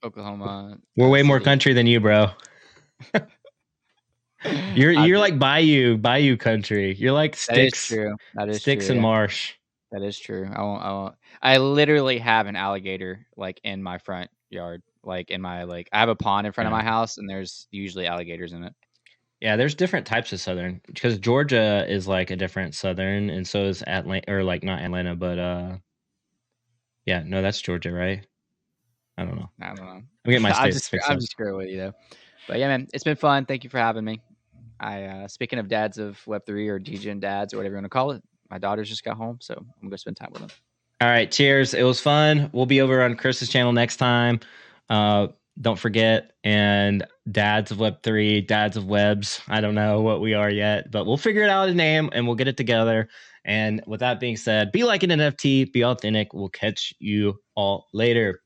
Oklahoma. we're way more country than you, bro. You're like bayou country. You're like sticks. That is sticks true, and yeah. marsh. That is true. I won't. I literally have an alligator like in my front yard, like in my I have a pond in front of my house, and there's usually alligators in it. Yeah, there's different types of Southern, because Georgia is like a different Southern, and so is Atlanta, or like not Atlanta, but yeah, no, that's Georgia, right? I don't know. I'm getting my states fixed up. I'm just screwing with you though. But yeah, man, it's been fun. Thank you for having me. Speaking of dads of Web3 or Degen dads or whatever you want to call it, my daughters just got home, so I'm gonna spend time with them. All right, cheers. It was fun. We'll be over on Chris's channel next time. Don't forget, and dads of Web3, dads of webs. I don't know what we are yet, but we'll figure it out a name and we'll get it together. And with that being said, be like an NFT, be authentic. We'll catch you all later.